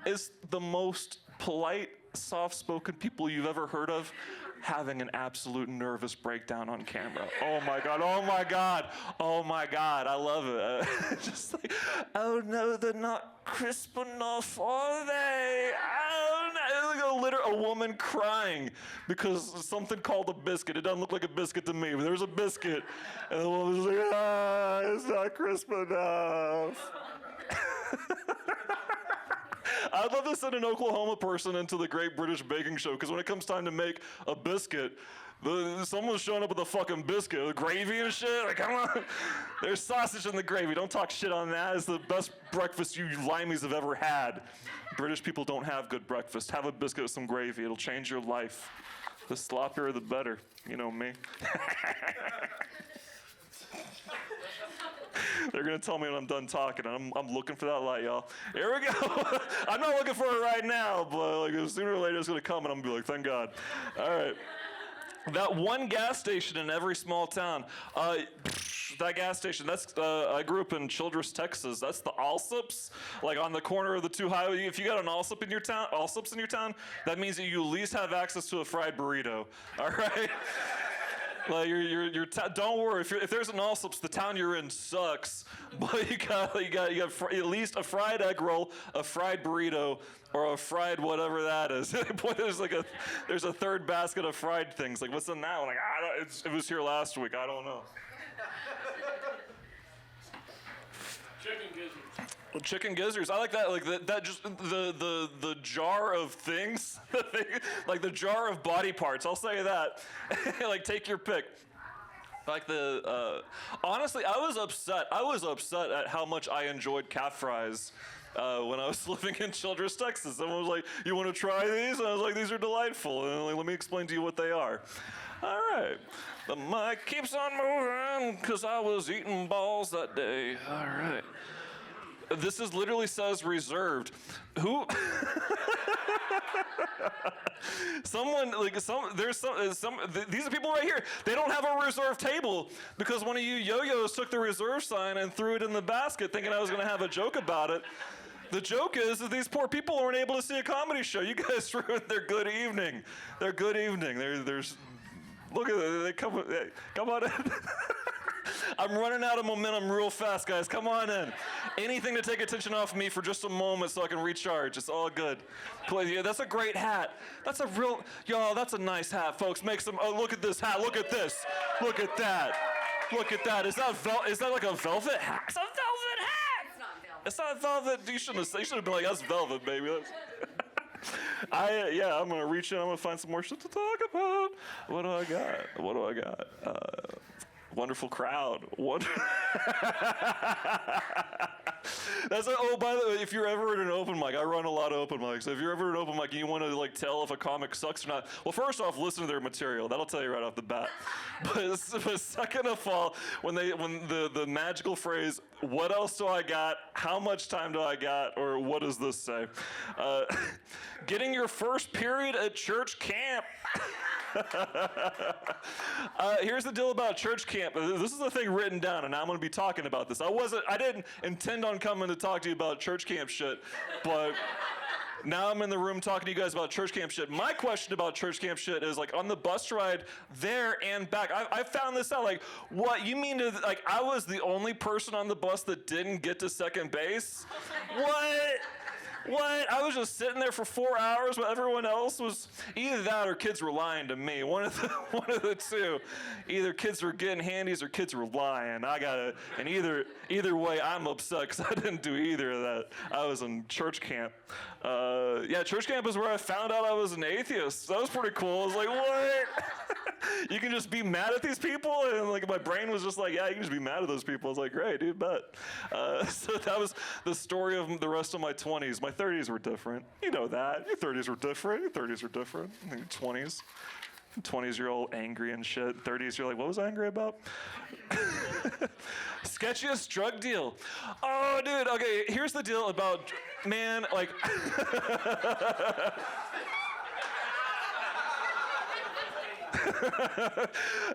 It's the most polite, soft-spoken people you've ever heard of having an absolute nervous breakdown on camera. Oh my God, oh my God, oh my God, I love it. Just like, oh no, they're not crisp enough, are they? Oh no. Like a woman crying because something called a biscuit. It doesn't look like a biscuit to me, but there's a biscuit. And the woman's like, it's not crisp enough. I'd love to send an Oklahoma person into the Great British Baking Show, because when it comes time to make a biscuit, someone's showing up with a fucking biscuit with gravy and shit. Like, come on. There's sausage in the gravy. Don't talk shit on that. It's the best breakfast you limeys have ever had. British people don't have good breakfast. Have a biscuit with some gravy. It'll change your life. The sloppier, the better. You know me. They're gonna tell me when I'm done talking. I'm looking for that light, y'all. Here we go. I'm not looking for it right now, but like sooner or later it's gonna come, and I'm gonna be like, thank God. All right. That one gas station in every small town. That gas station, that's, I grew up in Childress, Texas. That's the Allsups, like on the corner of the two highways. If you got an Allsup in your town, that means that you at least have access to a fried burrito, all right? Like don't worry, if there's an Allsups, the town you're in sucks, but you got at least a fried egg roll, a fried burrito, or a fried whatever that is. Boy, there's a third basket of fried things. Like, what's in that one? Like, it was here last week. I don't know. Chicken gizzards. Well, chicken gizzards. I like that. Like that just the jar of things, like the jar of body parts. I'll say that. Like, take your pick. Like honestly, I was upset at how much I enjoyed calf fries when I was living in Childress, Texas. Someone was like, "You want to try these?" And I was like, "These are delightful." And like, let me explain to you what they are. All right. The mic keeps on moving because I was eating balls that day. All right. This literally says reserved. Who? These are people right here. They don't have a reserved table because one of you yo-yos took the reserve sign and threw it in the basket thinking I was going to have a joke about it. The joke is that these poor people aren't able to see a comedy show. You guys ruined their good evening. Their good evening. Look at it. They come on in. I'm running out of momentum real fast, guys. Come on in. Anything to take attention off me for just a moment so I can recharge. It's all good. Yeah, that's a great hat. That's that's a nice hat, folks. Look at this hat. Look at this. Look at that. Look at that. Is that like a velvet hat? It's a velvet hat. It's not velvet. You shouldn't have been like, that's velvet, baby. I'm gonna reach in. I'm gonna find some more shit to talk about. What do I got? Wonderful crowd. By the way, if you're ever at an open mic, I run a lot of open mics. So if you're ever at an open mic and you want to like tell if a comic sucks or not, well, first off, listen to their material. That'll tell you right off the bat. But second of all, when the magical phrase, "What else do I got? How much time do I got?" or "What does this say?" Getting your first period at church camp. Here's the deal about church camp. This is the thing written down, and I'm going to be talking about this. I didn't intend on coming to talk to you about church camp shit, but now I'm in the room talking to you guys about church camp shit. My question about church camp shit is, like, on the bus ride there and back, I found this out. Like, what, you mean to, like, I was the only person on the bus that didn't get to second base? What? I was just sitting there for 4 hours while everyone else was either that or kids were lying to me. One of the two. Either kids were getting handies or kids were lying. And either way, I'm upset because I didn't do either of that. I was in church camp. Church camp is where I found out I was an atheist. That was pretty cool. I was like, what? You can just be mad at these people? And like my brain was just like, yeah, you can just be mad at those people. I was like, great, dude, bet. So that was the story of the rest of my 20s. My 30s were different. You know that. Your 30s were different. Your 30s were different. Your 20s. 20s, you're all angry and shit. 30s, you're like, what was I angry about? Sketchiest drug deal. Oh, dude, okay, here's the deal about, man, like...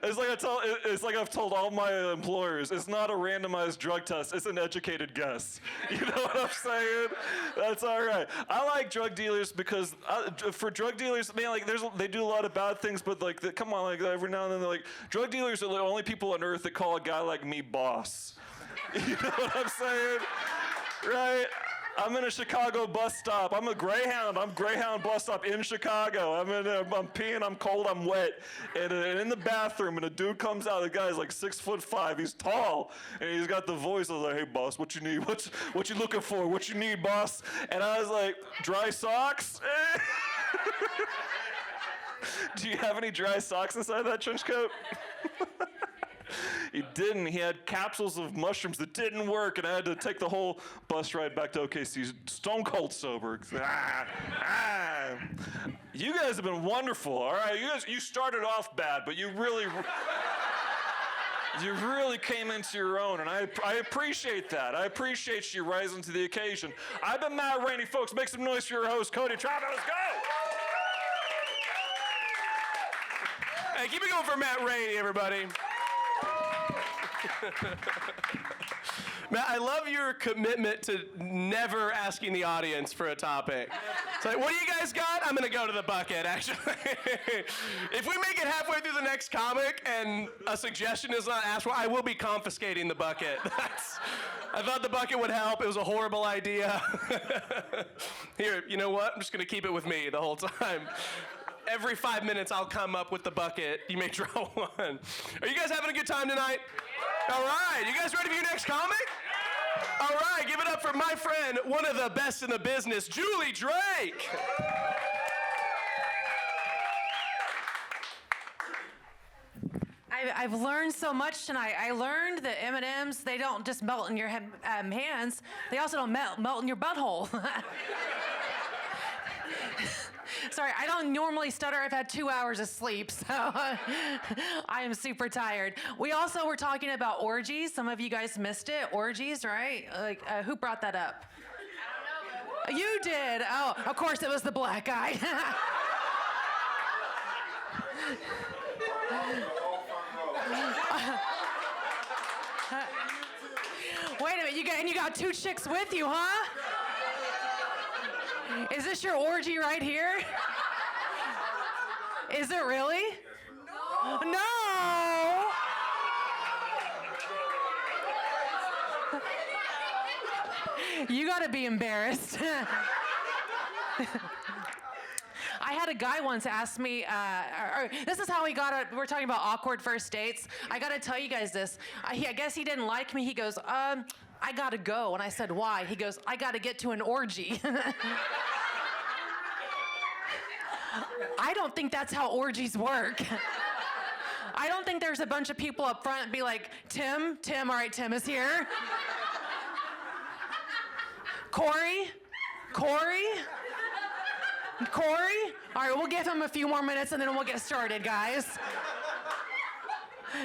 It's like I've told all my employers, it's not a randomized drug test, it's an educated guess. You know what I'm saying? That's all right. I like drug dealers because for drug dealers, man, like they do a lot of bad things, but like, come on, like every now and then, they're like, drug dealers are the only people on earth that call a guy like me boss. You know what I'm saying? Right? I'm in a Chicago bus stop. I'm a Greyhound. I'm Greyhound bus stop in Chicago. I'm peeing, I'm cold, I'm wet. And in the bathroom, and a dude comes out. The guy's like 6'5". He's tall, and he's got the voice. I was like, hey, boss, what you need? What you looking for? What you need, boss? And I was like, dry socks? Do you have any dry socks inside that trench coat? He didn't. He had capsules of mushrooms that didn't work, and I had to take the whole bus ride back to OKC stone cold sober. You guys have been wonderful, all right? You started off bad, but you really came into your own, and I appreciate that. I appreciate you rising to the occasion. I've been Matt Raney, folks. Make some noise for your host, Cody Troutman. Let's go! Hey, keep it going for Matt Raney, everybody. Matt, I love your commitment to never asking the audience for a topic. It's like, what do you guys got? I'm going to go to the bucket, actually. If we make it halfway through the next comic and a suggestion is not asked for, I will be confiscating the bucket. I thought the bucket would help. It was a horrible idea. Here, you know what? I'm just going to keep it with me the whole time. Every 5 minutes, I'll come up with the bucket. You may draw one. Are you guys having a good time tonight? All right. You guys ready for your next comic? All right. Give it up for my friend, one of the best in the business, Julie Drake. I've learned so much tonight. I learned that M&Ms, they don't just melt in your hands. They also don't melt in your butthole. Sorry, I don't normally stutter. I've had 2 hours of sleep, so I am super tired. We also were talking about orgies. Some of you guys missed it. Orgies, right? Like, who brought that up? I don't know. You did. Oh, of course it was the black guy. Wait a minute, you got 2 chicks with you, huh? Is this your orgy right here? Is it really? No! You gotta be embarrassed. I had a guy once ask me, this is how he got it. We're talking about awkward first dates. I gotta tell you guys this. I guess he didn't like me. He goes, I gotta go. And I said, why? He goes, I gotta get to an orgy. I don't think that's how orgies work. I don't think there's a bunch of people up front and be like, Tim, all right, Tim is here. Corey? All right, we'll give him a few more minutes and then we'll get started, guys.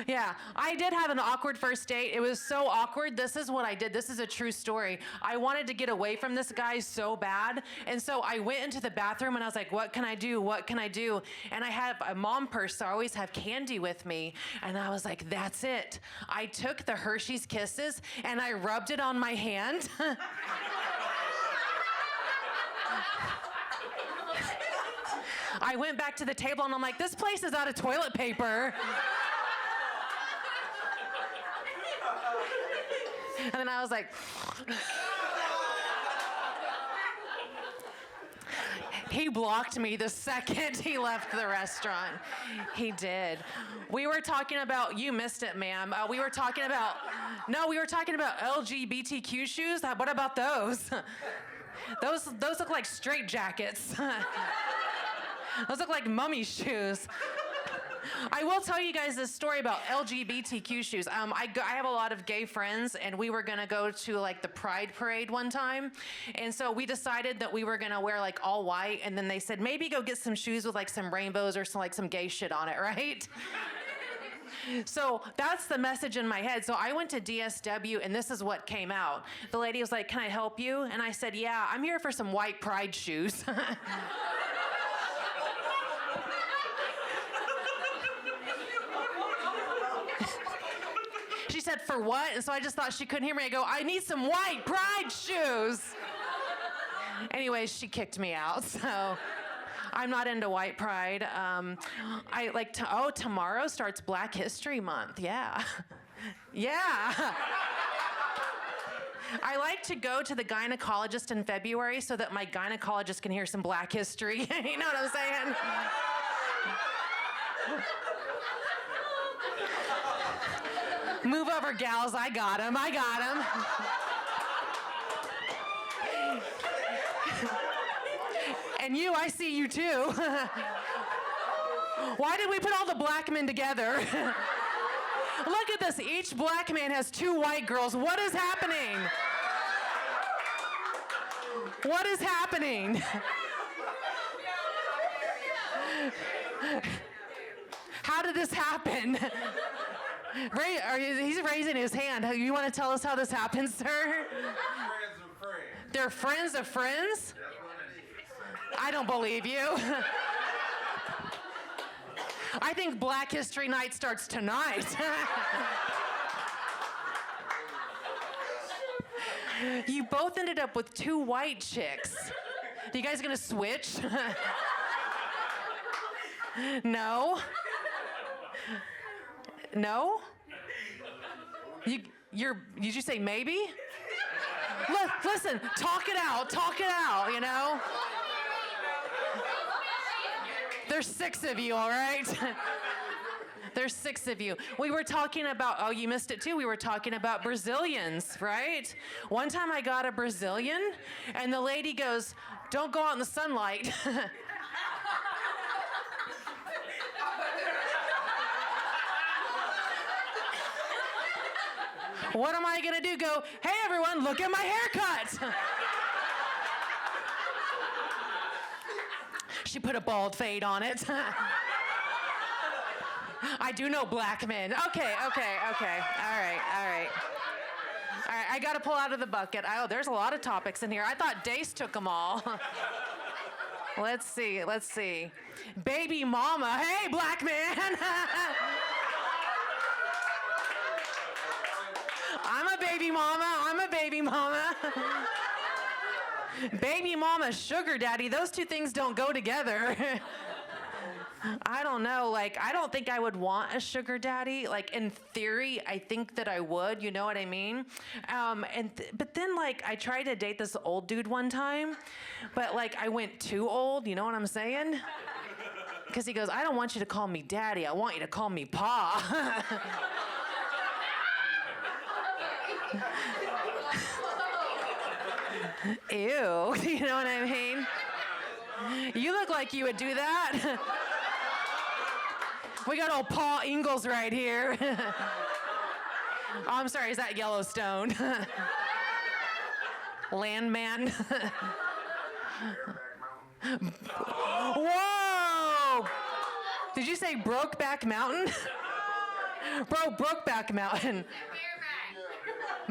Yeah, I did have an awkward first date. It was so awkward. This is what I did. This is a true story. I wanted to get away from this guy so bad. And so I went into the bathroom and I was like, what can I do? What can I do? And I have a mom purse, so I always have candy with me. And I was like, that's it. I took the Hershey's Kisses and I rubbed it on my hand. I went back to the table and I'm like, this place is out of toilet paper. And then I was like, he blocked me the second he left the restaurant. He did. We were talking about, you missed it, ma'am. We were talking about LGBTQ shoes. What about those? Those look like straight jackets. Those look like mummy shoes. I will tell you guys this story about LGBTQ shoes. I have a lot of gay friends, and we were gonna go to like the Pride Parade one time, and so we decided that we were gonna wear like all white, and then they said maybe go get some shoes with like some rainbows or some gay shit on it, right? So that's the message in my head. So I went to DSW, and this is what came out. The lady was like, "Can I help you?" And I said, "Yeah, I'm here for some white Pride shoes." She said, "For what?" And so I just thought she couldn't hear me. I go, "I need some white Pride shoes." Anyways, she kicked me out, so I'm not into white pride. I like tomorrow starts Black History Month. Yeah. Yeah. I like to go to the gynecologist in February so that my gynecologist can hear some Black history. You know what I'm saying? Move over, gals. I got him. And you, I see you too. Why did we put all the black men together? Look at this. Each black man has 2 white girls. What is happening? What is happening? How did this happen? He's raising his hand. You want to tell us how this happened, sir? Friends of friends. They're friends of friends? I don't believe you. I think Black History Night starts tonight. You both ended up with 2 white chicks. Are you guys gonna switch? No? No? Did you say maybe? Listen, talk it out, you know? There's 6 of you, all right? There's 6 of you. We were talking about, oh, you missed it too. We were talking about Brazilians, right? One time I got a Brazilian, and the lady goes, don't go out in the sunlight. What am I gonna do? Go, hey everyone, look at my haircut. She put a bald fade on it. I do know black men. Okay. All right. I gotta pull out of the bucket. Oh, there's a lot of topics in here. I thought Dace took them all. Let's see. Baby mama. Hey, black man. I'm a baby mama. Baby mama, sugar daddy, those 2 things don't go together. I don't know, I don't think I would want a sugar daddy. In theory, I think that I would, you know what I mean? But then, I tried to date this old dude one time, but, I went too old, you know what I'm saying? Because he goes, I don't want you to call me daddy, I want you to call me pa. Ew, you know what I mean? You look like you would do that. We got old Paul Ingalls right here. Oh, I'm sorry, is that Yellowstone? Landman. Whoa! Did you say Brokeback Mountain? Bro, Brokeback Mountain.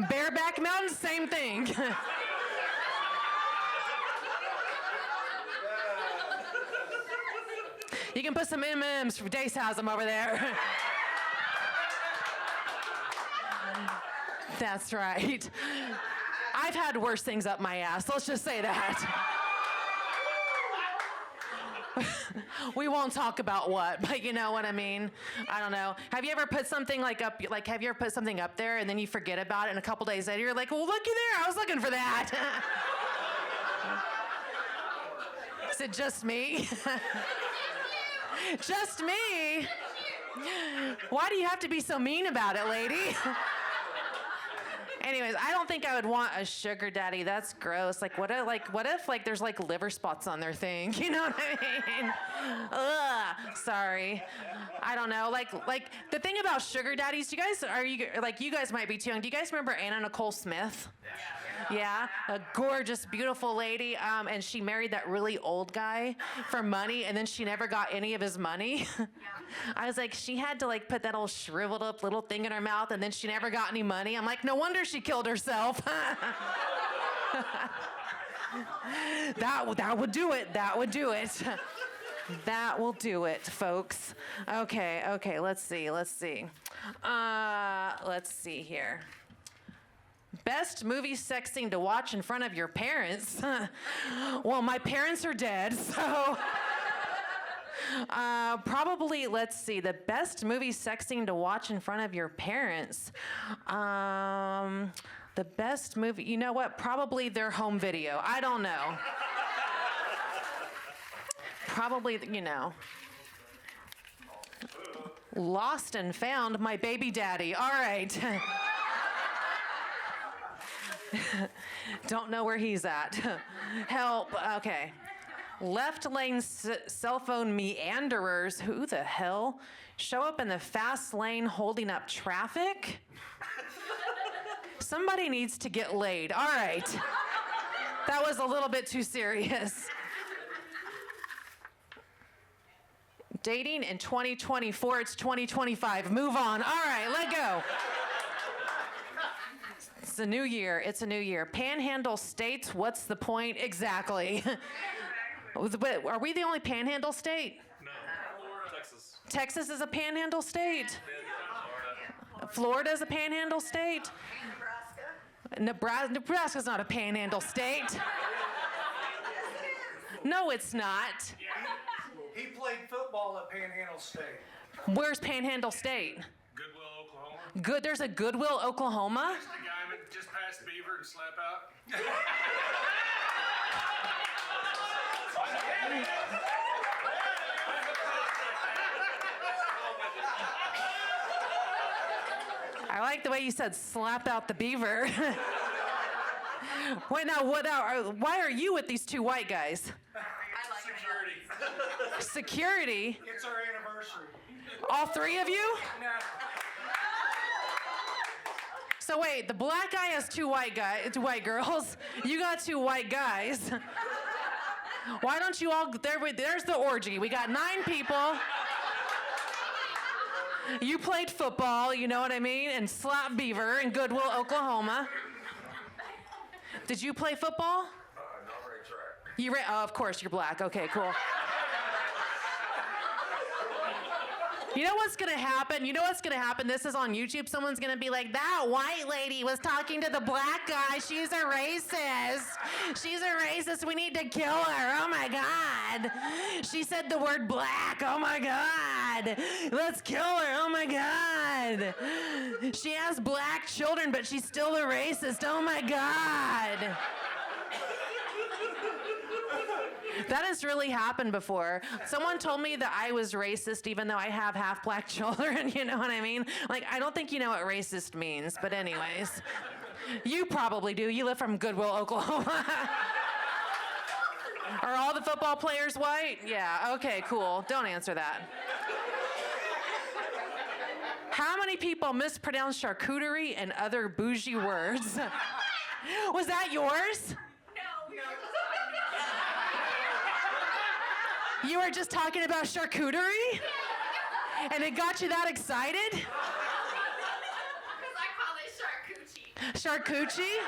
Bareback Mountain, same thing. You can put some M&Ms, Dace has them over there. That's right. I've had worse things up my ass, let's just say that. We won't talk about what, but you know what I mean? I don't know. Have you ever put something have you ever put something up there and then you forget about it and a couple days later you're like, well, looky there, I was looking for that. Is it just me? Just me? Why do you have to be so mean about it, lady? Anyways, I don't think I would want a sugar daddy. That's gross. What if there's liver spots on their thing? You know what I mean? Ugh, sorry. I don't know. The thing about sugar daddies, you guys might be too young. Do you guys remember Anna Nicole Smith? Yeah, a gorgeous, beautiful lady, and she married that really old guy for money, and then she never got any of his money. I was like, she had to put that old shriveled up little thing in her mouth, and then she never got any money. I'm like, no wonder she killed herself. That would do it. That would do it. That will do it, folks. Okay, let's see. Let's see here. Best movie sex scene to watch in front of your parents. Well, my parents are dead, so probably, let's see, the best movie sex scene to watch in front of your parents. The best movie, you know what? Probably their home video. I don't know. Probably, you know. Lost and Found, My Baby Daddy. All right. Don't know where he's at. Help. Okay. Left lane cell phone meanderers. Who the hell? Show up in the fast lane holding up traffic? Somebody needs to get laid. All right. That was a little bit too serious. Dating in 2024, it's 2025. Move on. All right, let go. It's a new year. It's a new year. Panhandle states, what's the point? Exactly. But are we the only panhandle state? No. Texas. Texas is a panhandle state. Florida is a panhandle state. Nebraska's not a panhandle state. No, it's not. He played football at Panhandle State. Where's Panhandle State? Goodwill, Oklahoma. Good. There's a Goodwill, Oklahoma. The guy went just past Beaver and slap out. I like the way you said slap out the beaver. Wait, now, why are you with these two white guys? Security. Security? It's our anniversary. All three of you? No. So wait, the black guy has two white girls. You got two white guys. Why don't you all, there's the orgy. We got 9 people. You played football, you know what I mean? And slap beaver in Goodwill, Oklahoma. Did you play football? Not very track. You oh, of course, you're black. Okay, cool. You know what's gonna happen? This is on YouTube. Someone's gonna be like, that white lady was talking to the black guy. She's a racist. She's a racist. We need to kill her. Oh my God. She said the word black. Oh my God. Let's kill her. Oh my God. She has black children, but she's still a racist. Oh my God. That has really happened before. Someone told me that I was racist even though I have half black children, you know what I mean? Like, I don't think you know what racist means, but anyways. You probably do. You live from Goodwill, Oklahoma. Are all the football players white? Yeah, okay, cool. Don't answer that. How many people mispronounce charcuterie and other bougie words? Was that yours? You were just talking about charcuterie? And it got you that excited? Because I call it charcuterie.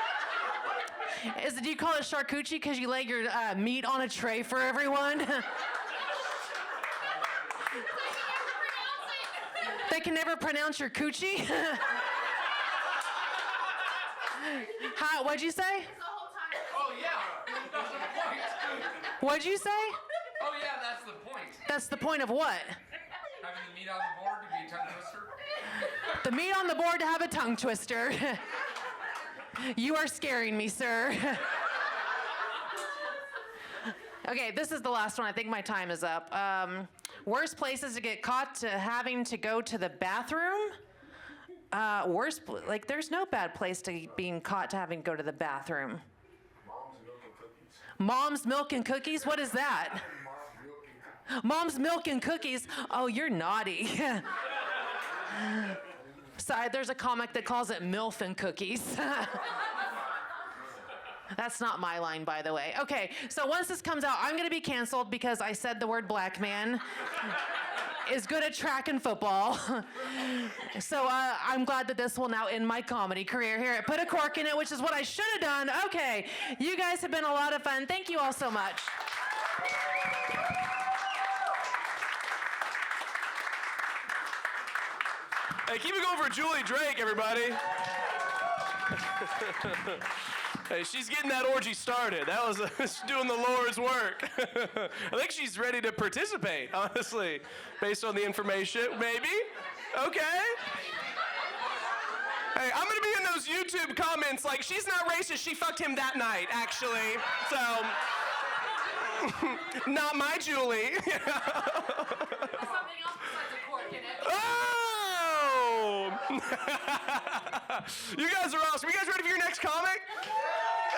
Charcuterie? Do you call it charcuterie because you lay your meat on a tray for everyone? They can never pronounce your coochie? What'd you say? The whole time. Oh, yeah. That's the point. What'd you say? Oh, yeah, that's the point. That's the point of what? Having the meat on the board to be a tongue twister. The meat on the board to have a tongue twister. You are scaring me, sir. Okay, this is the last one. I think my time is up. Worst places to get caught to having to go to the bathroom? There's no bad place to being caught to having to go to the bathroom. Mom's milk and cookies? What is that? Mom's milk and cookies? Oh, you're naughty. Sorry, there's a comic that calls it MILF and cookies. That's not my line, by the way. Okay, so once this comes out, I'm gonna be canceled because I said the word black man is good at track and football. So I'm glad that this will now end my comedy career here at Put a Cork in It, which is what I should have done. Okay, you guys have been a lot of fun. Thank you all so much. Hey, keep it going for Julie Drake, everybody. Hey, she's getting that orgy started. That was she's doing the Lord's work. I think she's ready to participate, honestly, based on the information. Maybe? Okay. Hey, I'm going to be in those those YouTube comments like, she's not racist, she fucked him that night, actually. So, not my Julie. Something else besides a cork in it. Oh! You guys are awesome. You guys ready for your next comic?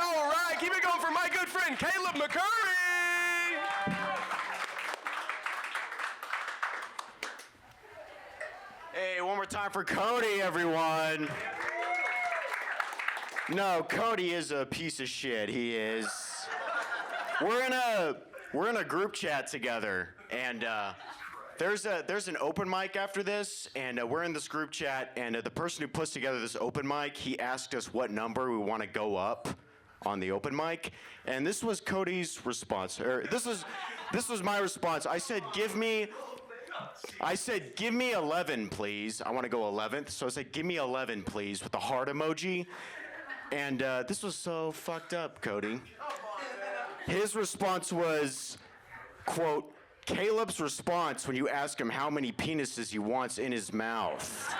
All right, keep it going for my good friend, Caleb McCourry. Hey, one more time for Cody, everyone. No, Cody is a piece of shit. He is. We're in a group chat together, and there's an open mic after this, and we're in this group chat, and the person who puts together this open mic, he asked us what number we want to go up on the open mic, and this was Cody's response. Or this was my response. I said, give me 11, please. I want to go 11th. So I said, give me 11, please, with the heart emoji. And this was so fucked up, Cody. His response was, quote, Caleb's response when you ask him how many penises he wants in his mouth.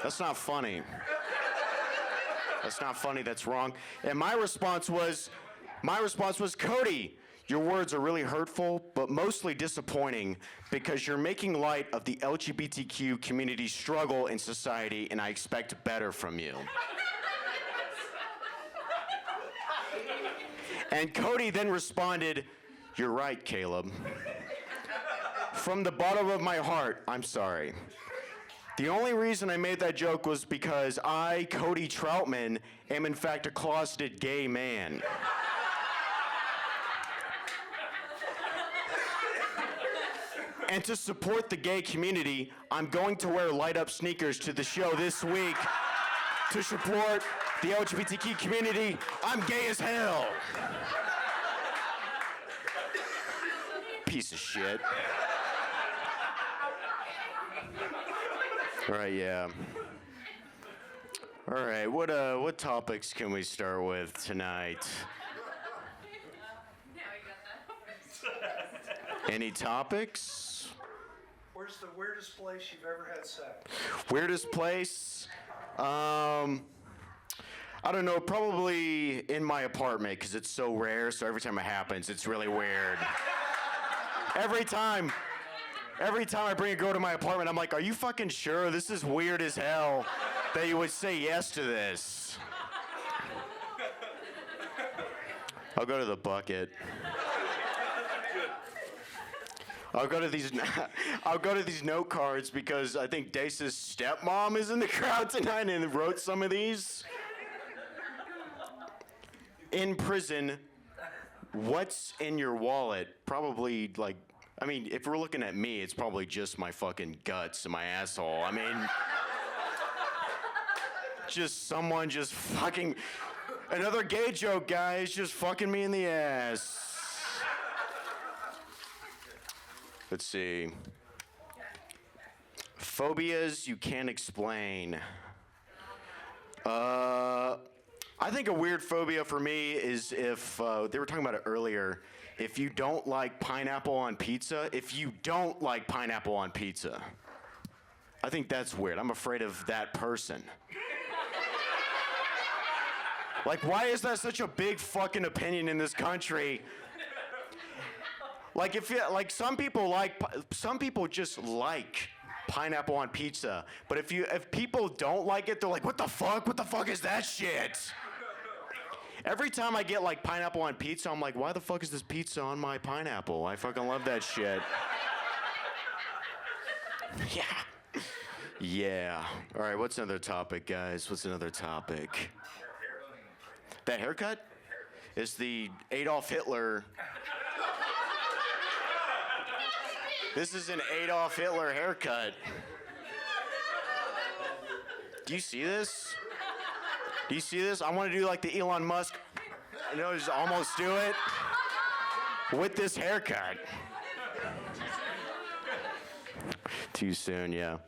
That's not funny. That's not funny. That's wrong. And my response was, Cody, your words are really hurtful, but mostly disappointing because you're making light of the LGBTQ community's struggle in society, and I expect better from you. And Cody then responded, you're right, Caleb. From the bottom of my heart, I'm sorry. The only reason I made that joke was because I, Cody Troutman, am in fact a closeted gay man. And to support the gay community, I'm going to wear light-up sneakers to the show this week to support the LGBTQ community. I'm gay as hell. Piece of shit. All right, yeah. All right, what topics can we start with tonight? Any topics? Where's the weirdest place you've ever had sex? Weirdest place? I don't know, probably in my apartment, because it's so rare, so every time it happens, it's really weird. Every time I bring a girl to my apartment, I'm like, are you fucking sure? This is weird as hell that you would say yes to this. I'll go to the bucket. I'll go to these note cards because I think Dace's stepmom is in the crowd tonight and wrote some of these. In prison, what's in your wallet? Probably like, I mean, if we're looking at me, it's probably just my fucking guts and my asshole. I mean, just someone just fucking, another gay joke, guys, just fucking me in the ass. Let's see. Phobias you can't explain. I think a weird phobia for me is if, they were talking about it earlier, if you don't like pineapple on pizza, I think that's weird. I'm afraid of that person. Like, why is that such a big fucking opinion in this country? Like, some people just like pineapple on pizza. But if people don't like it, they're like, what the fuck? What the fuck is that shit? Every time I get like pineapple on pizza, I'm like, why the fuck is this pizza on my pineapple? I fucking love that shit. Yeah. Yeah. All right, what's another topic, guys? What's another topic? That haircut? It's the Adolf Hitler. This is an Adolf Hitler haircut. Do you see this? Do you see this? I want to do like the Elon Musk, just almost do it with this haircut. Too soon, yeah.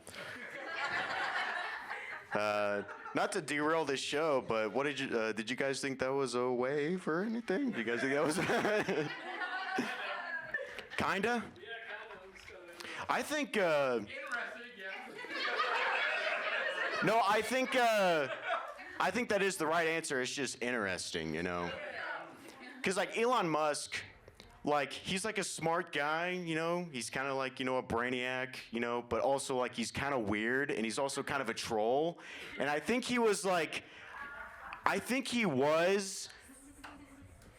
Not to derail this show, but what did you guys think that was a wave or anything? Did you guys think that was kinda? I think No, I think that is the right answer. It's just interesting, you know. Because like Elon Musk, like he's like a smart guy, you know. He's kind of like, you know, a brainiac, you know, but also like he's kind of weird and he's also kind of a troll. And I think he was.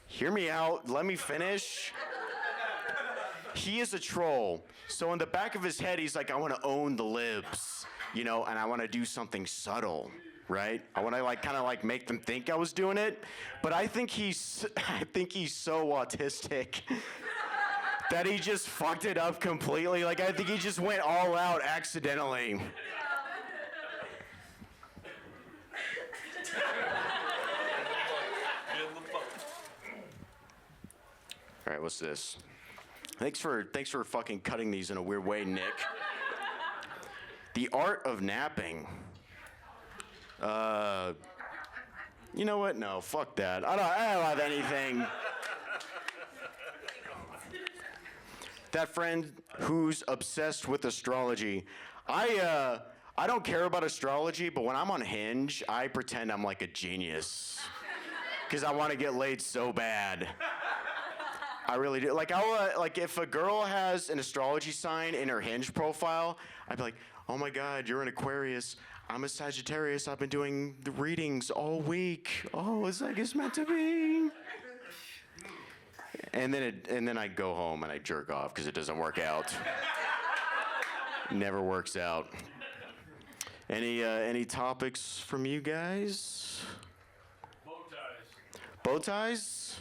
Hear me out. Let me finish. He is a troll. So in the back of his head, he's like, I want to own the libs, you know, and I want to do something subtle, right? I want to like kind of like make them think I was doing it. But I think he's so autistic that he just fucked it up completely. Like I think he just went all out accidentally. All right, what's this? Thanks for fucking cutting these in a weird way, Nick. The art of napping. You know what? No, fuck that. I don't have anything. That friend who's obsessed with astrology. I don't care about astrology, but when I'm on Hinge, I pretend I'm like a genius. Because I want to get laid so bad. I really do. Like, like if a girl has an astrology sign in her Hinge profile, I'd be like, oh my God, you're an Aquarius. I'm a Sagittarius. I've been doing the readings all week. Oh, it's like it's meant to be. And then I go home and I jerk off because it doesn't work out. Never works out. Any topics from you guys? Bow ties?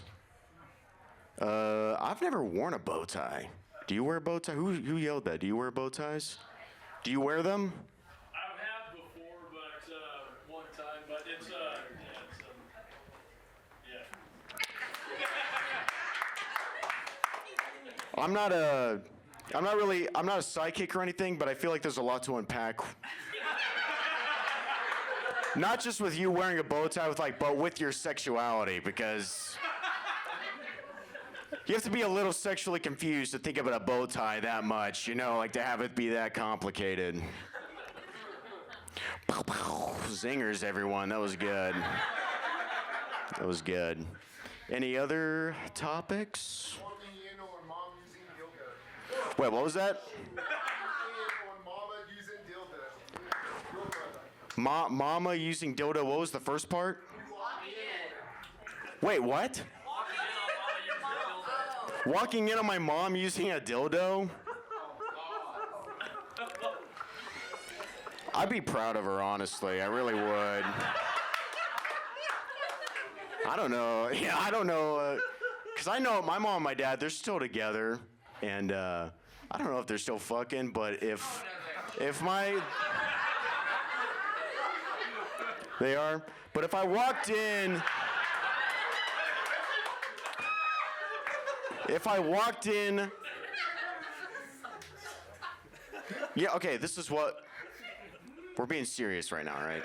I've never worn a bow tie. Do you wear a bow tie? Who yelled that? Do you wear bow ties? Do you wear them? I have before, but one time. But it's I'm not a psychic or anything, but I feel like there's a lot to unpack. Not just with you wearing a bow tie, but with your sexuality, because you have to be a little sexually confused to think about a bow tie that much, you know, like to have it be that complicated. Pow, pow. Zingers, everyone. That was good. That was good. Any other topics? Wait, what was that? Mama using dildo. What was the first part? Wait, what? Walking in on my mom using a dildo? I'd be proud of her, honestly. I really would. I don't know. Yeah, I don't know. Because I know my mom and my dad, they're still together. And I don't know if they're still fucking, but if my... They are. But if I walked in... Yeah, okay, this is what... We're being serious right now, right?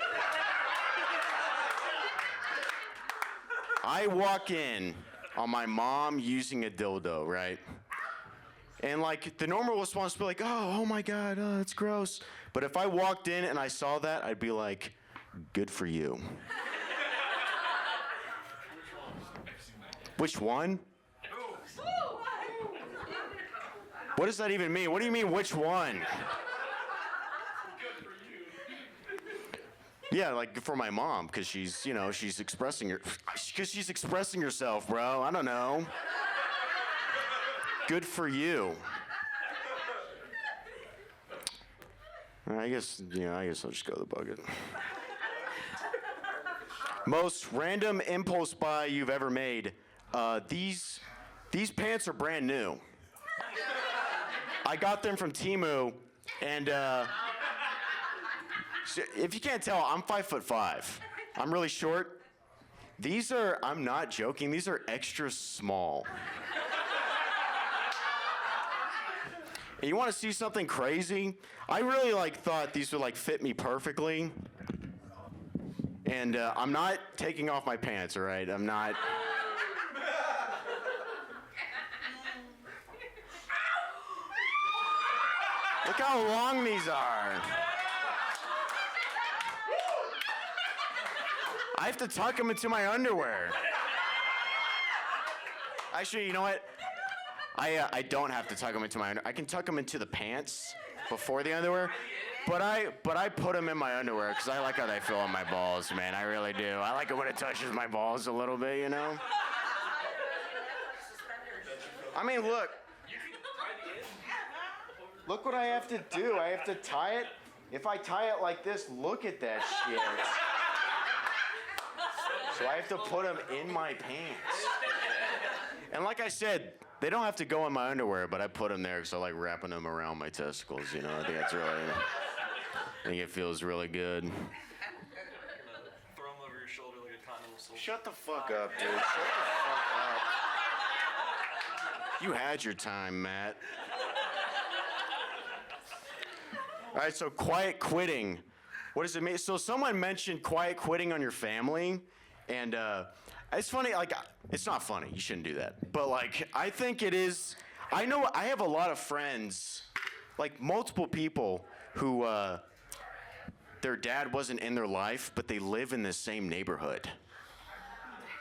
I walk in on my mom using a dildo, right? And like the normal response would be like, oh my God, it's gross. But if I walked in and I saw that, I'd be like, good for you. Which one? What does that even mean? What do you mean, which one? Yeah, like for my mom, because she's, you know, she's expressing herself, bro. I don't know. Good for you. I guess I'll just go to the bucket. Most random impulse buy you've ever made. These pants are brand new. I got them from Temu, and if you can't tell, I'm 5'5". I'm really short. I'm not joking, these are extra small. And you want to see something crazy? I really thought these would fit me perfectly. And I'm not taking off my pants, all right? I'm not. Look how long these are. I have to tuck them into my underwear. Actually, you know what? I don't have to tuck them into my underwear. I can tuck them into the pants before the underwear, but I put them in my underwear because I like how they feel on my balls, man. I really do. I like it when it touches my balls a little bit, you know? I mean, look. Look what I have to do. I have to tie it. If I tie it like this, look at that shit. So I have to put them in my pants. And like I said, they don't have to go in my underwear, but I put them there because I like wrapping them around my testicles, you know? I think that's really, I think it feels really good. Throw them over your shoulder like a condom. Shut the fuck up, dude. Shut the fuck up. You had your time, Matt. All right, so quiet quitting. What does it mean? So someone mentioned quiet quitting on your family, and it's funny. Like, it's not funny. You shouldn't do that. But like, I think it is. I know I have a lot of friends, like multiple people who their dad wasn't in their life, but they live in the same neighborhood.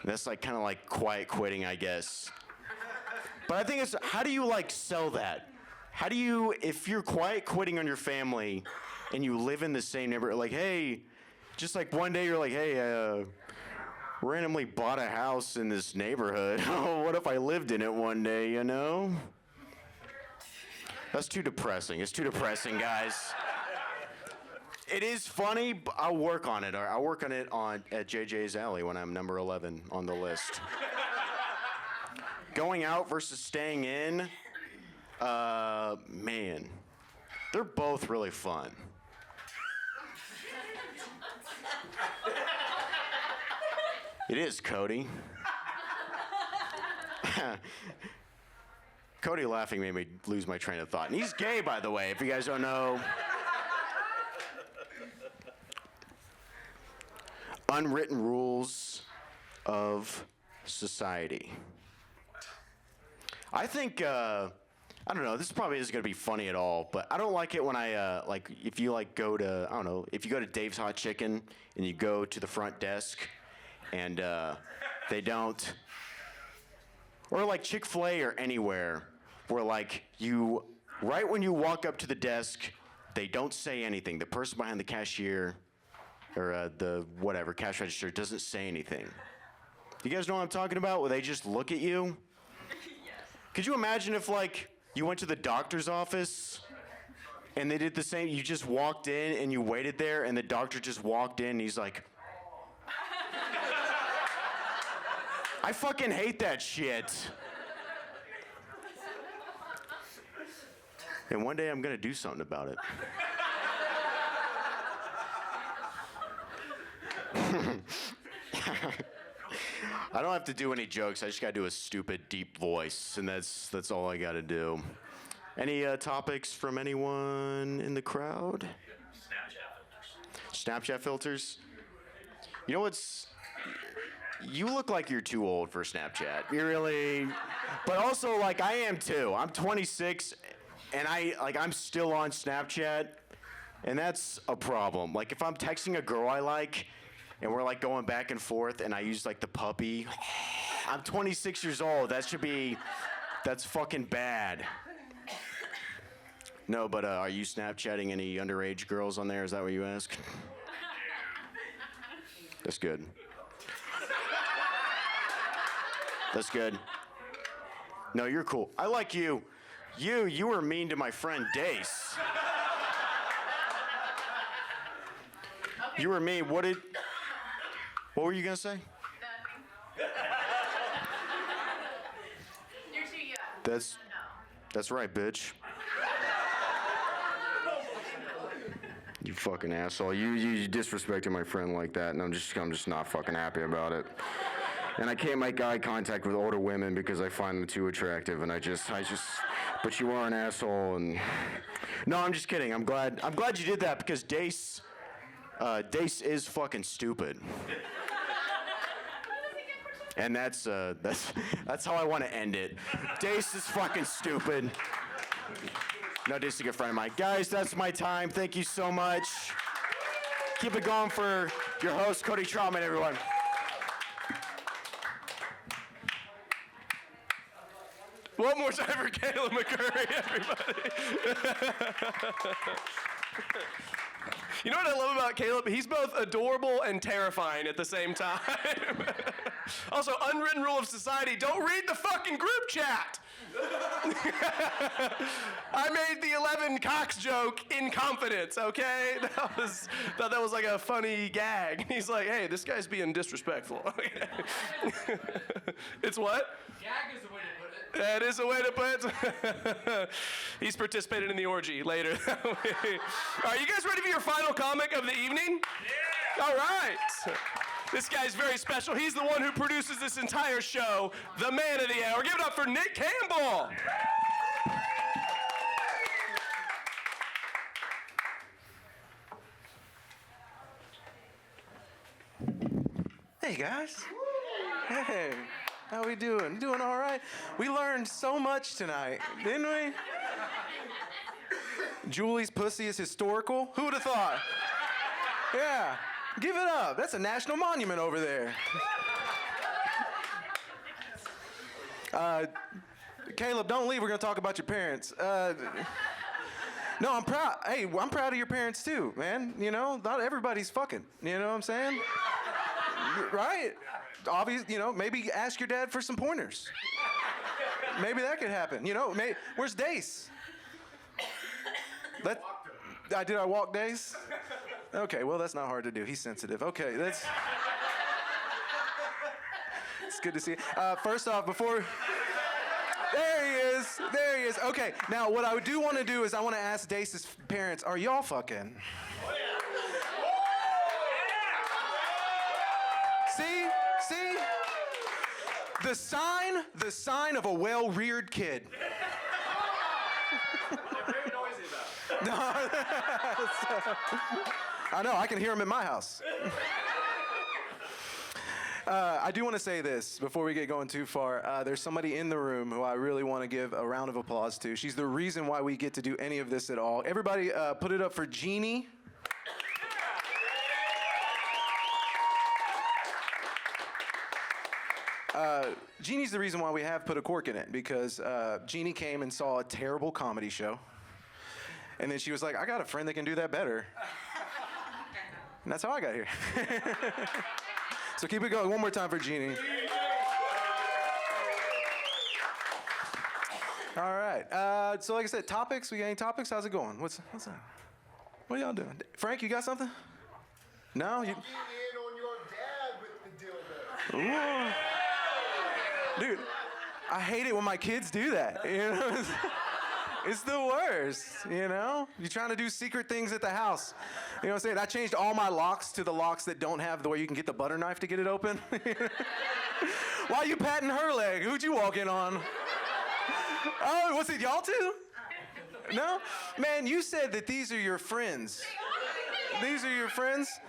That's like kind of like quiet quitting, I guess. But I think it's, how do you like sell that? How do you, if you're quiet quitting on your family and you live in the same neighborhood, like, hey, just like one day you're like, hey, randomly bought a house in this neighborhood. Oh, what if I lived in it one day, you know? That's too depressing. It's too depressing, guys. It is funny, but I'll work on it. I'll work on it at JJ's Alley when I'm number 11 on the list. Going out versus staying in, man, they're both really fun. It is, Cody. Cody laughing made me lose my train of thought. And he's gay, by the way, if you guys don't know. Unwritten rules of society. I think, I don't know, this probably isn't gonna be funny at all, but I don't like it when I, like, if you like go to, I don't know, if you go to Dave's Hot Chicken and you go to the front desk and they don't, or like Chick-fil-A or anywhere where like you, right when you walk up to the desk, they don't say anything. The person behind the cashier or the whatever, cash register doesn't say anything. You guys know what I'm talking about? Where they just look at you? Could you imagine if, like, you went to the doctor's office and they did the same? You just walked in and you waited there and the doctor just walked in and he's like, I fucking hate that shit. And one day I'm gonna do something about it. I don't have to do any jokes. I just gotta do a stupid, deep voice, and that's all I gotta do. Any topics from anyone in the crowd? Snapchat filters. You know what's? You look like you're too old for Snapchat. You really. But also, like, I am too. I'm 26, and I'm still on Snapchat, and that's a problem. Like, if I'm texting a girl I like, and we're like going back and forth, and I use like the puppy. I'm 26 years old. That's fucking bad. No, but are you Snapchatting any underage girls on there? Is that what you ask? That's good. That's good. No, you're cool. I like you. You were mean to my friend Dace. You were mean. What were you gonna say? You're too young. That's right, bitch. You fucking asshole. You disrespected my friend like that, and I'm just not fucking happy about it. And I can't make eye contact with older women because I find them too attractive, and I just. But you are an asshole, and no, I'm just kidding. I'm glad you did that because Dace is fucking stupid. And that's how I want to end it. Dace is fucking stupid. No, Dace is a good friend of mine. Guys, that's my time. Thank you so much. Keep it going for your host, Cody Troutman, everyone. One more time for Caleb McCourry, everybody. You know what I love about Caleb? He's both adorable and terrifying at the same time. Also, unwritten rule of society, don't read the fucking group chat. I made the 11 cocks joke in confidence, okay? Thought that was like a funny gag. He's like, hey, this guy's being disrespectful. It's what? Gag is the way to put it. That is a way to put it. He's participated in the orgy later. All right, you guys ready for your final comic of the evening? Yeah! All right. This guy's very special. He's the one who produces this entire show, the man of the hour. Give it up for Nick Campbell. Hey guys. Hey, how we doing? Doing all right? We learned so much tonight, didn't we? Julie's pussy is historical. Who would have thought? Yeah, give it up. That's a national monument over there. Caleb, don't leave. We're gonna talk about your parents. No, I'm proud. Hey, I'm proud of your parents too, man. You know, not everybody's fucking. You know what I'm saying? Right? Obvious. You know, maybe ask your dad for some pointers. Maybe that could happen. You know, where's Dace? Did I walk Dace? Okay, well that's not hard to do. He's sensitive. Okay, it's good to see. First off, there he is. There he is. Okay, now what I do want to do is I want to ask Dace's parents, are y'all fucking? See? The sign of a well-reared kid. Very noisy about it. No, I know, I can hear him in my house. I do want to say this before we get going too far. There's somebody in the room who I really want to give a round of applause to. She's the reason why we get to do any of this at all. Everybody put it up for Jeannie. Jeannie's the reason why we have put a cork in it, because Jeannie came and saw a terrible comedy show. And then she was like, I got a friend that can do that better. And that's how I got here. So keep it going. One more time for Jeannie. All right. So like I said, topics. We got any topics? How's it going? What's that? What y'all doing? Frank, you got something? No? You... In on your dad with the dildo. Ooh. Dude, I hate it when my kids do that. You know? It's the worst, you know? You're trying to do secret things at the house. You know what I'm saying? I changed all my locks to the locks that don't have the way you can get the butter knife to get it open. Why are you patting her leg? Who'd you walk in on? Oh, was it y'all too? No? Man, you said that these are your friends. These are your friends?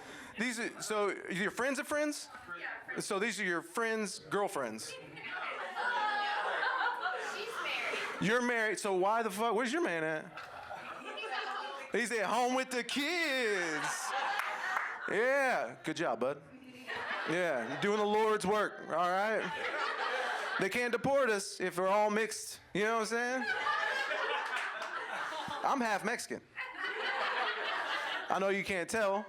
So your friends of friends? So these are your friends' girlfriends? You're married, so why the fuck? Where's your man at? He's at home with the kids. Yeah, good job, bud. Yeah, you're doing the Lord's work, all right? They can't deport us if we're all mixed, you know what I'm saying? I'm half Mexican. I know you can't tell.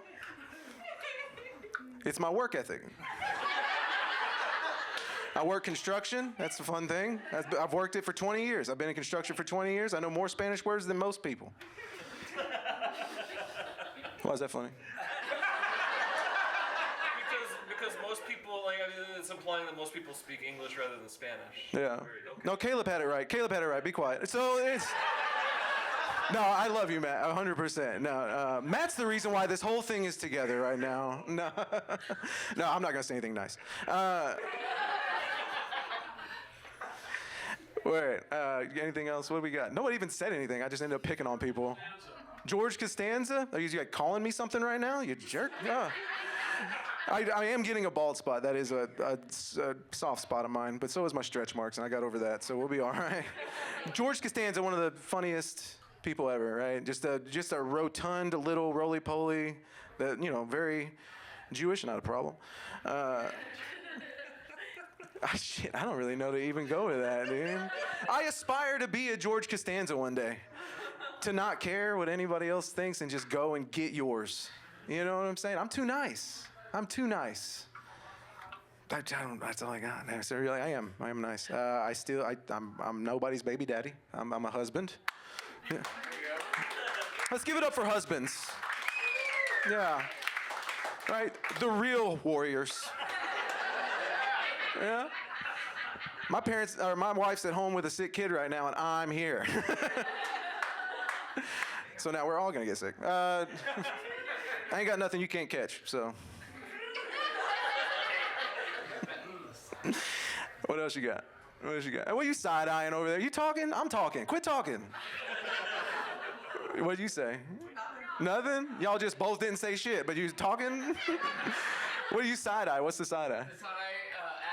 It's my work ethic. I work construction. That's the fun thing. I've worked it for 20 years. I've been in construction for 20 years. I know more Spanish words than most people. Why is that funny? Because most people, like, I mean, it's implying that most people speak English rather than Spanish. Yeah. No, Caleb had it right. Be quiet. So it's... No, I love you, Matt, 100%. No, Matt's the reason why this whole thing is together right now. No, no, I'm not going to say anything nice. Wait, anything else? What do we got? Nobody even said anything. I just ended up picking on people. George Costanza? Are you like calling me something right now? You jerk? No. I am getting a bald spot. That is a soft spot of mine, but so is my stretch marks, and I got over that, so we'll be all right. George Costanza, one of the funniest people ever, right? Just a rotund little roly-poly that, very Jewish, not a problem. Shit, I don't really know to even go with that, dude. I aspire to be a George Costanza one day. To not care what anybody else thinks and just go and get yours. You know what I'm saying? I'm too nice. That's all I got. So really, I am nice. I'm nobody's baby daddy. I'm a husband. Yeah. Let's give it up for husbands. Yeah. Right? The real warriors. Yeah. My wife's at home with a sick kid right now, and I'm here. So now we're all gonna get sick. I ain't got nothing you can't catch, so. What else you got? What are you side-eyeing over there? You talking? I'm talking. Quit talking. What'd you say? Nothing? Y'all just both didn't say shit, but you talking? What do you side-eye? What's the side-eye? The side-eye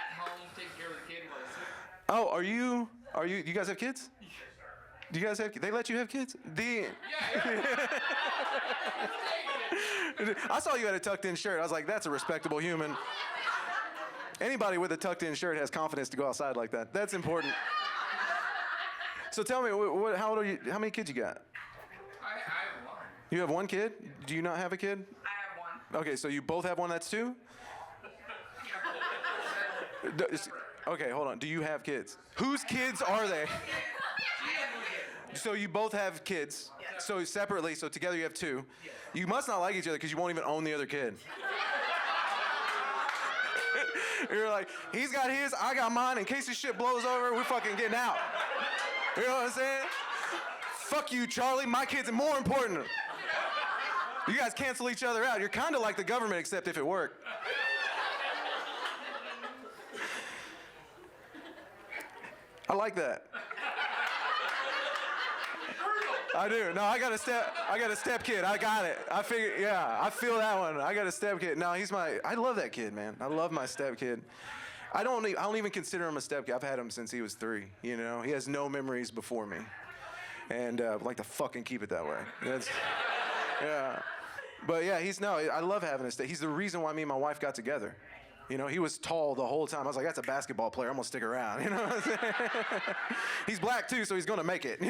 at home taking care of the kid while he's sick. Oh, are you, you guys have kids? Do you guys have, they let you have kids? I saw you had a tucked-in shirt. I was like, that's a respectable human. Anybody with a tucked-in shirt has confidence to go outside like that. That's important. So tell me, how old are you? How many kids you got? I have one. You have one kid? Do you not have a kid? I have one. Okay, so you both have one that's two? Okay, hold on. Do you have kids? Whose kids are they? So you both have kids. So separately, so together you have two. You must not like each other because you won't even own the other kid. You're like, he's got his, I got mine. In case this shit blows over, we're fucking getting out. You know what I'm saying? Fuck you, Charlie. My kids are more important. You guys cancel each other out. You're kind of like the government, except if it worked. I like that. I do. No, I got a step kid. I got it. I feel that one. I got a step kid. No, I love that kid, man. I love my step kid. I don't even consider him a step kid. I've had him since he was 3, you know? He has no memories before me. And I'd like to fucking keep it that way. Yeah. But yeah, I love having a step. He's the reason why me and my wife got together. You know, he was tall the whole time. I was like, that's a basketball player. I'm going to stick around. You know what I'm saying? He's black, too, so he's going to make it.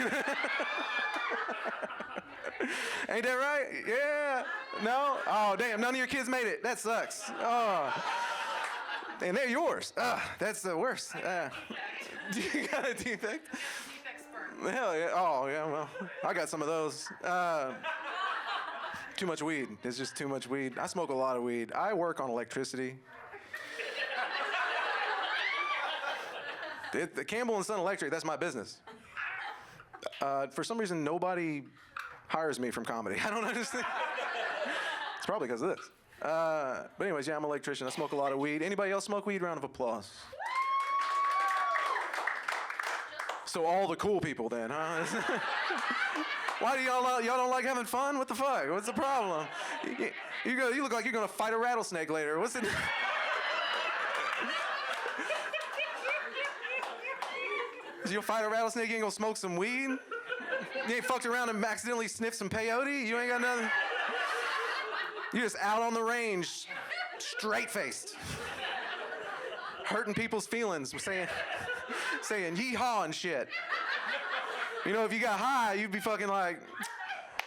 Ain't that right? Yeah. No? Oh, damn. None of your kids made it. That sucks. Oh. And they're yours. That's the worst. Do you got a defect? Hell yeah. Oh, yeah, well, I got some of those. Too much weed. It's just too much weed. I smoke a lot of weed. I work on electricity. The Campbell & Son Electric, that's my business. For some reason, nobody hires me from comedy. I don't understand. It's probably because of this. But anyways, yeah, I'm an electrician. I smoke a lot of weed. Anybody else smoke weed? Round of applause. So all the cool people then, huh? Why do y'all don't like having fun? What the fuck? What's the problem? You look like you're gonna fight a rattlesnake later. What's it? You'll fight a rattlesnake, you ain't gonna smoke some weed? You ain't fucked around and accidentally sniffed some peyote? You ain't got nothing? You're just out on the range, straight-faced. Hurting people's feelings, saying yeehaw and shit. You know, if you got high, you'd be fucking like,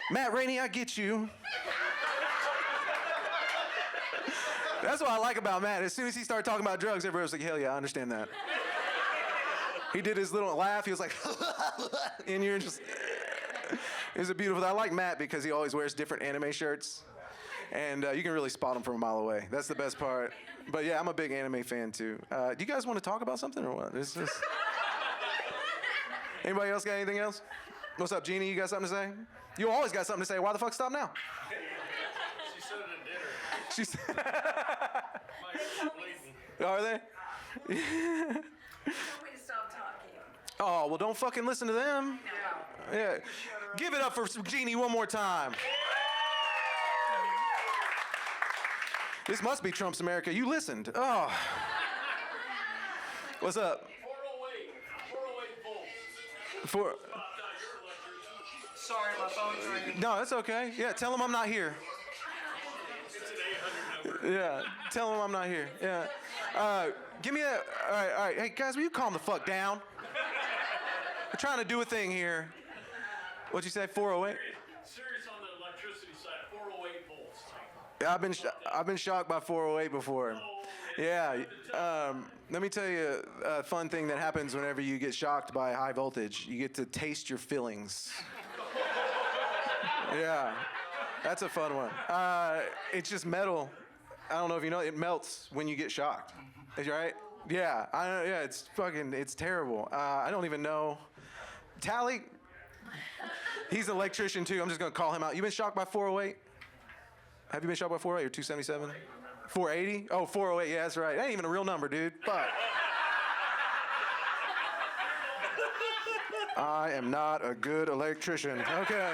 Matt Raney, I get you. That's what I like about Matt. As soon as he started talking about drugs, everybody was like, hell yeah, I understand that. He did his little laugh. He was like, and you're just, it was a beautiful thing. I like Matt because he always wears different anime shirts. And you can really spot him from a mile away. That's the best part. But yeah, I'm a big anime fan too. Do you guys want to talk about something or what? Anybody else got anything else? What's up, Jeannie? You got something to say? You always got something to say. Why the fuck stop now? She said it at dinner. She said. My Are they? Oh, well, don't fucking listen to them. Yeah. Give it up for Jeannie one more time. This must be Trump's America. You listened. Oh. What's up? 408 volts. Sorry, my phone's ringing. No, it's okay. Yeah, tell him I'm not here. Yeah, tell him I'm not here. Yeah. Give me that. All right. Hey, guys, will you calm the fuck down? We're trying to do a thing here. What'd you say, 408? Serious on the electricity side, 408 volts. I've been shocked by 408 before. Yeah. Let me tell you a fun thing that happens whenever you get shocked by high voltage. You get to taste your fillings. Yeah. That's a fun one. It's just metal. I don't know if you know, it melts when you get shocked. Is right? Yeah. Yeah. It's terrible. I don't even know. Tally. He's an electrician too. I'm just gonna call him out. You been shocked by 408? Have you been shocked by 408 or 277? 480? Oh, 408. Yeah, that's right. That ain't even a real number, dude. Fuck. I am not a good electrician. Okay.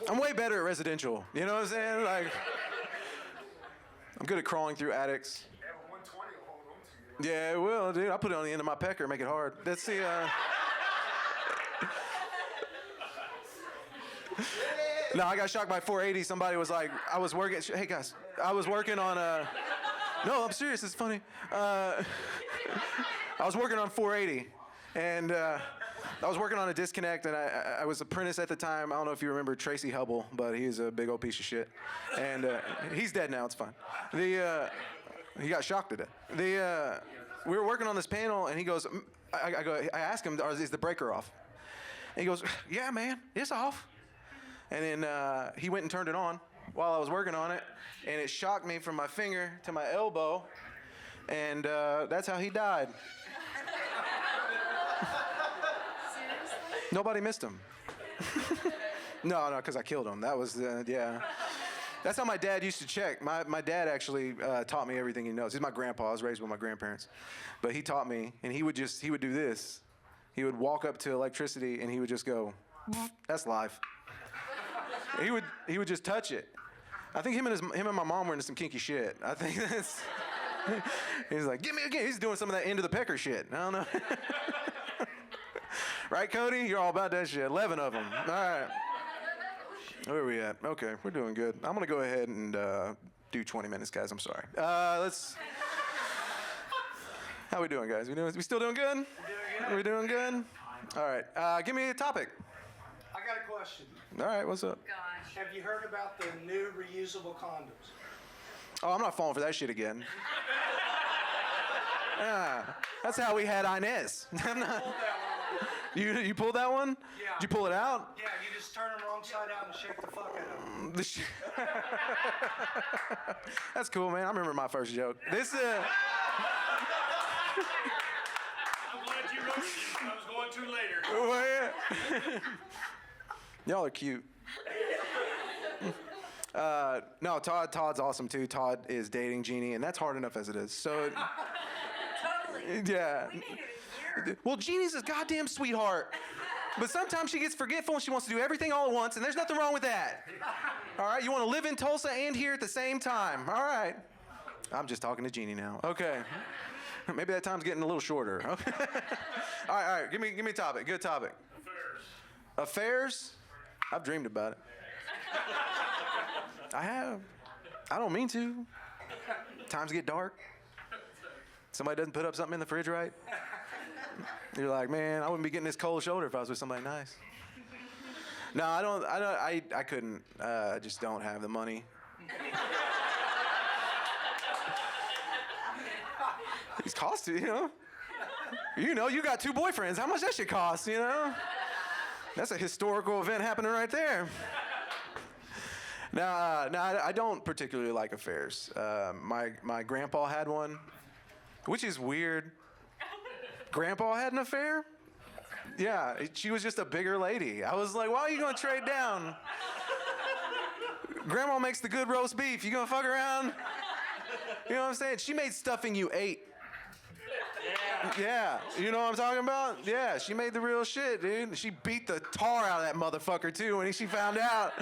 I'm way better at residential. You know what I'm saying? Like, I'm good at crawling through attics. Yeah, but 120 will hold on to you. Yeah, it will, dude. I'll put it on the end of my pecker, make it hard. Let's see. No, I got shocked by 480. Somebody was like, I was working. Hey guys, I was working on No, I'm serious. It's funny. I was working on 480, and I was working on a disconnect, and I was apprentice at the time. I don't know if you remember Tracy Hubble, but he's a big old piece of shit. And he's dead now. It's fine. He got shocked to death. We were working on this panel, and he goes, I asked him, is the breaker off? And he goes, yeah, man, it's off. And then he went and turned it on while I was working on it, and it shocked me from my finger to my elbow, and that's how he died. Nobody missed him. No, because I killed him. That was, yeah. That's how my dad used to check. My dad actually taught me everything he knows. He's my grandpa. I was raised with my grandparents. But he taught me, and he would do this. He would walk up to electricity, and he would just go, that's live. He would just touch it. I think him and my mom were into some kinky shit. I think that's, he's like, give me again. He's doing some of that into the pecker shit. I don't know. Right, Cody? You're all about that shit. 11 of them. All right. Where are we at? Okay, we're doing good. I'm going to go ahead and do 20 minutes, guys. I'm sorry. How we doing, guys? We still doing good? We doing good? All right. Give me a topic. I got a question. All right, what's up? Gosh. Have you heard about the new reusable condoms? Oh, I'm not falling for that shit again. Yeah, that's how we had Inez. I'm not. You pulled that one? Yeah. Did you pull it out? Yeah, you just turn them wrong side out and shake the fuck out of them. That's cool, man. I remember my first joke. This I'm glad you wrote this. I was going to later. Well, yeah. Y'all are cute. No, Todd's awesome too. Todd is dating Jeannie, and that's hard enough as it is. So, Totally. yeah. We needed a year. Well, Jeannie's a goddamn sweetheart. But sometimes she gets forgetful and she wants to do everything all at once, and there's nothing wrong with that. All right? You want to live in Tulsa and here at the same time. All right. I'm just talking to Jeannie now. Okay. Maybe that time's getting a little shorter. Okay. All right. Give me a topic. Good topic. Affairs? I've dreamed about it. I have. I don't mean to. Times get dark. Somebody doesn't put up something in the fridge right. You're like, man, I wouldn't be getting this cold shoulder if I was with somebody nice. No, I couldn't. I just don't have the money. These cost you know. You got 2 boyfriends. How much that shit cost, you know? That's a historical event happening right there. No, I don't particularly like affairs. My grandpa had one, which is weird. Grandpa had an affair? Yeah, she was just a bigger lady. I was like, why are you gonna trade down? Grandma makes the good roast beef. You gonna fuck around? You know what I'm saying? She made stuffing you ate. Yeah, you know what I'm talking about? Yeah, she made the real shit, dude. She beat the tar out of that motherfucker, too, when she found out.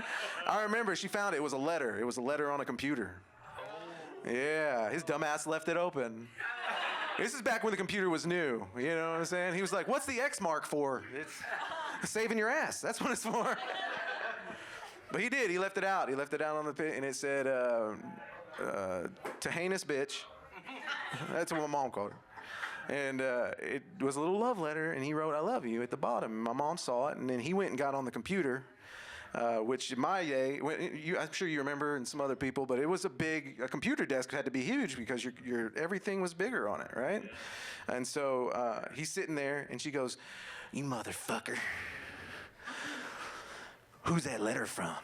I remember she found it was a letter. It was a letter on a computer. Yeah, his dumb ass left it open. This is back when the computer was new. You know what I'm saying? He was like, what's the X mark for? It's saving your ass. That's what it's for. But he did. He left it out. He left it out on the pit, and it said, to heinous bitch. That's what my mom called her. And it was a little love letter, and he wrote, I love you at the bottom. And my mom saw it, and then he went and got on the computer, which in my day, I'm sure you remember, and some other people, but it was a computer desk had to be huge because your everything was bigger on it, right? And so he's sitting there, and she goes, you motherfucker. Who's that letter from?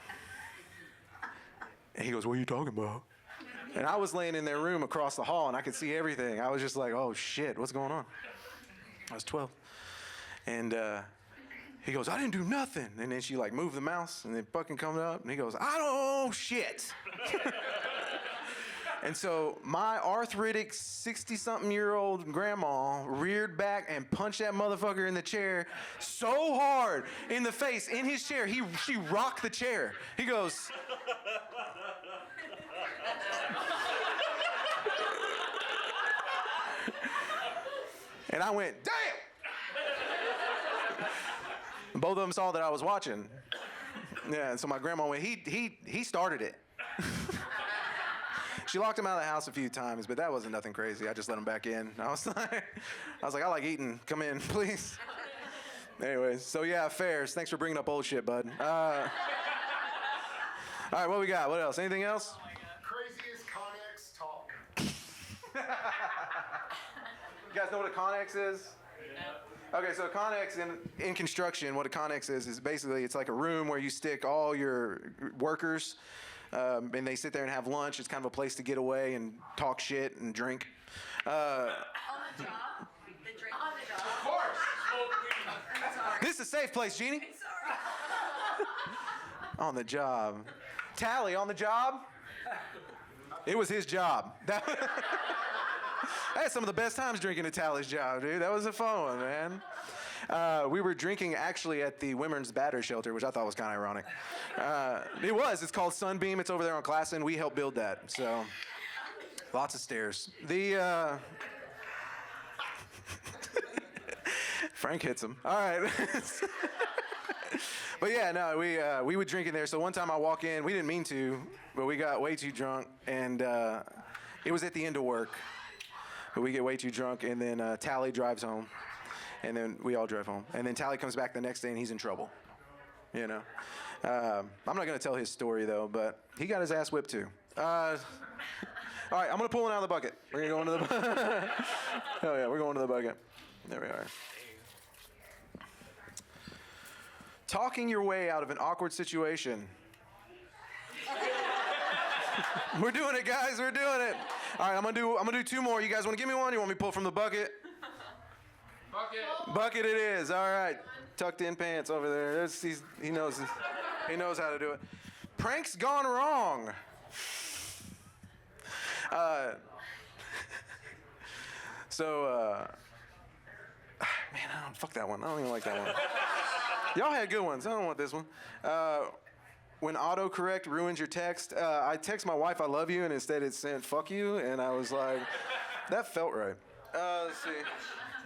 And he goes, what are you talking about? And I was laying in their room across the hall, and I could see everything. I was just like, oh, shit, what's going on? I was 12. And he goes, I didn't do nothing. And then she, like, moved the mouse, and then fucking comes up, and he goes, I don't know shit. And so my arthritic 60-something-year-old grandma reared back and punched that motherfucker in the chair so hard in the face, in his chair. She rocked the chair. He goes... And I went, damn! Both of them saw that I was watching. Yeah, and so my grandma went, he started it. She locked him out of the house a few times, but that wasn't nothing crazy. I just let him back in. I was like, I like eating. Come in, please. Anyways, so yeah, fairs. Thanks for bringing up old shit, bud. All right, what we got? What else? Anything else? Craziest Connex talk. You guys know what a Connex is? Okay, so a Connex in construction, what a Connex is basically it's like a room where you stick all your workers, and they sit there and have lunch. It's kind of a place to get away and talk shit and drink. On the job. The drink. On the job. Of course. I'm sorry. This is a safe place, Jeannie. Sorry. On the job. Tally, on the job? It was his job. I had some of the best times drinking at Tally's job, dude. That was a fun one, man. We were drinking actually at the women's batter shelter, which I thought was kind of ironic. It was. It's called Sunbeam. It's over there on Classen. We helped build that. So, lots of stairs. Frank hits him. All right. But yeah, no, we would drink in there. So one time I walk in, we didn't mean to, but we got way too drunk, and it was at the end of work. But we get way too drunk, and then Tally drives home, and then we all drive home. And then Tally comes back the next day, and he's in trouble, you know. I'm not going to tell his story, though, but he got his ass whipped, too. All right, I'm going to pull one out of the bucket. We're going to go into the bucket. Hell yeah, we're going to the bucket. There we are. Talking your way out of an awkward situation. We're doing it, guys. We're doing it. All right, I'm gonna do two more. You guys want to give me one? You want me to pull from the bucket? Bucket. Bucket it is. All right. Tucked in pants over there. He knows how to do it. Pranks gone wrong. Man, fuck that one. I don't even like that one. Y'all had good ones. I don't want this one. When autocorrect ruins your text, I text my wife I love you, and instead it sent fuck you, and I was like, that felt right. Let's see.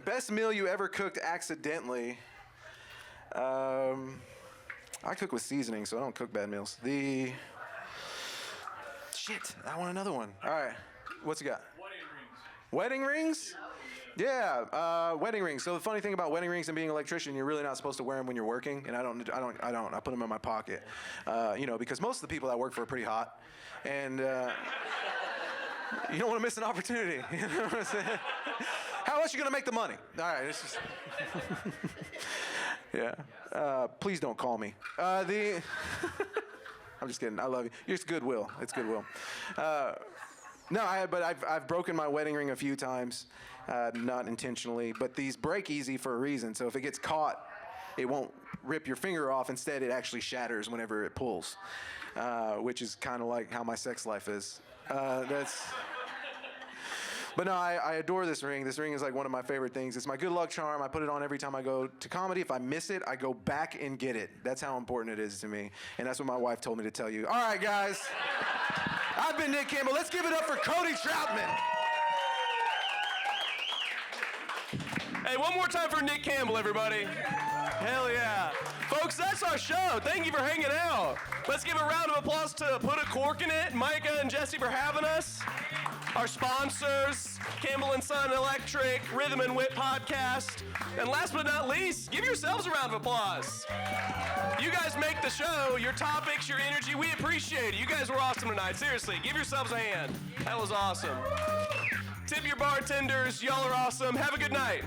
Best meal you ever cooked accidentally. I cook with seasoning, so I don't cook bad meals. Shit, I want another one. All right, what's it got? Wedding rings? Yeah, wedding rings. So the funny thing about wedding rings and being an electrician, you're really not supposed to wear them when you're working, and I don't. I put them in my pocket, because most of the people I work for are pretty hot, and you don't want to miss an opportunity. You know what I'm saying? How else are you gonna make the money? All right, it's just yeah. Please don't call me. I'm just kidding. I love you. It's goodwill. It's goodwill. But I've broken my wedding ring a few times. Not intentionally, but these break easy for a reason. So if it gets caught, it won't rip your finger off. Instead, it actually shatters whenever it pulls, which is kind of like how my sex life is. But no, I adore this ring. This ring is like one of my favorite things. It's my good luck charm. I put it on every time I go to comedy. If I miss it, I go back and get it. That's how important it is to me. And that's what my wife told me to tell you. All right, guys. I've been Nick Campbell. Let's give it up for Cody Troutman. Hey, one more time for Nick Campbell, everybody. Hell yeah. Folks, that's our show. Thank you for hanging out. Let's give a round of applause to Put a Cork in It, Micah and Jesse for having us. Our sponsors, Campbell & Son Electric, Rhythm and Wit Podcast. And last but not least, give yourselves a round of applause. You guys make the show, your topics, your energy, we appreciate it. You guys were awesome tonight. Seriously, give yourselves a hand. That was awesome. Tip your bartenders. Y'all are awesome. Have a good night.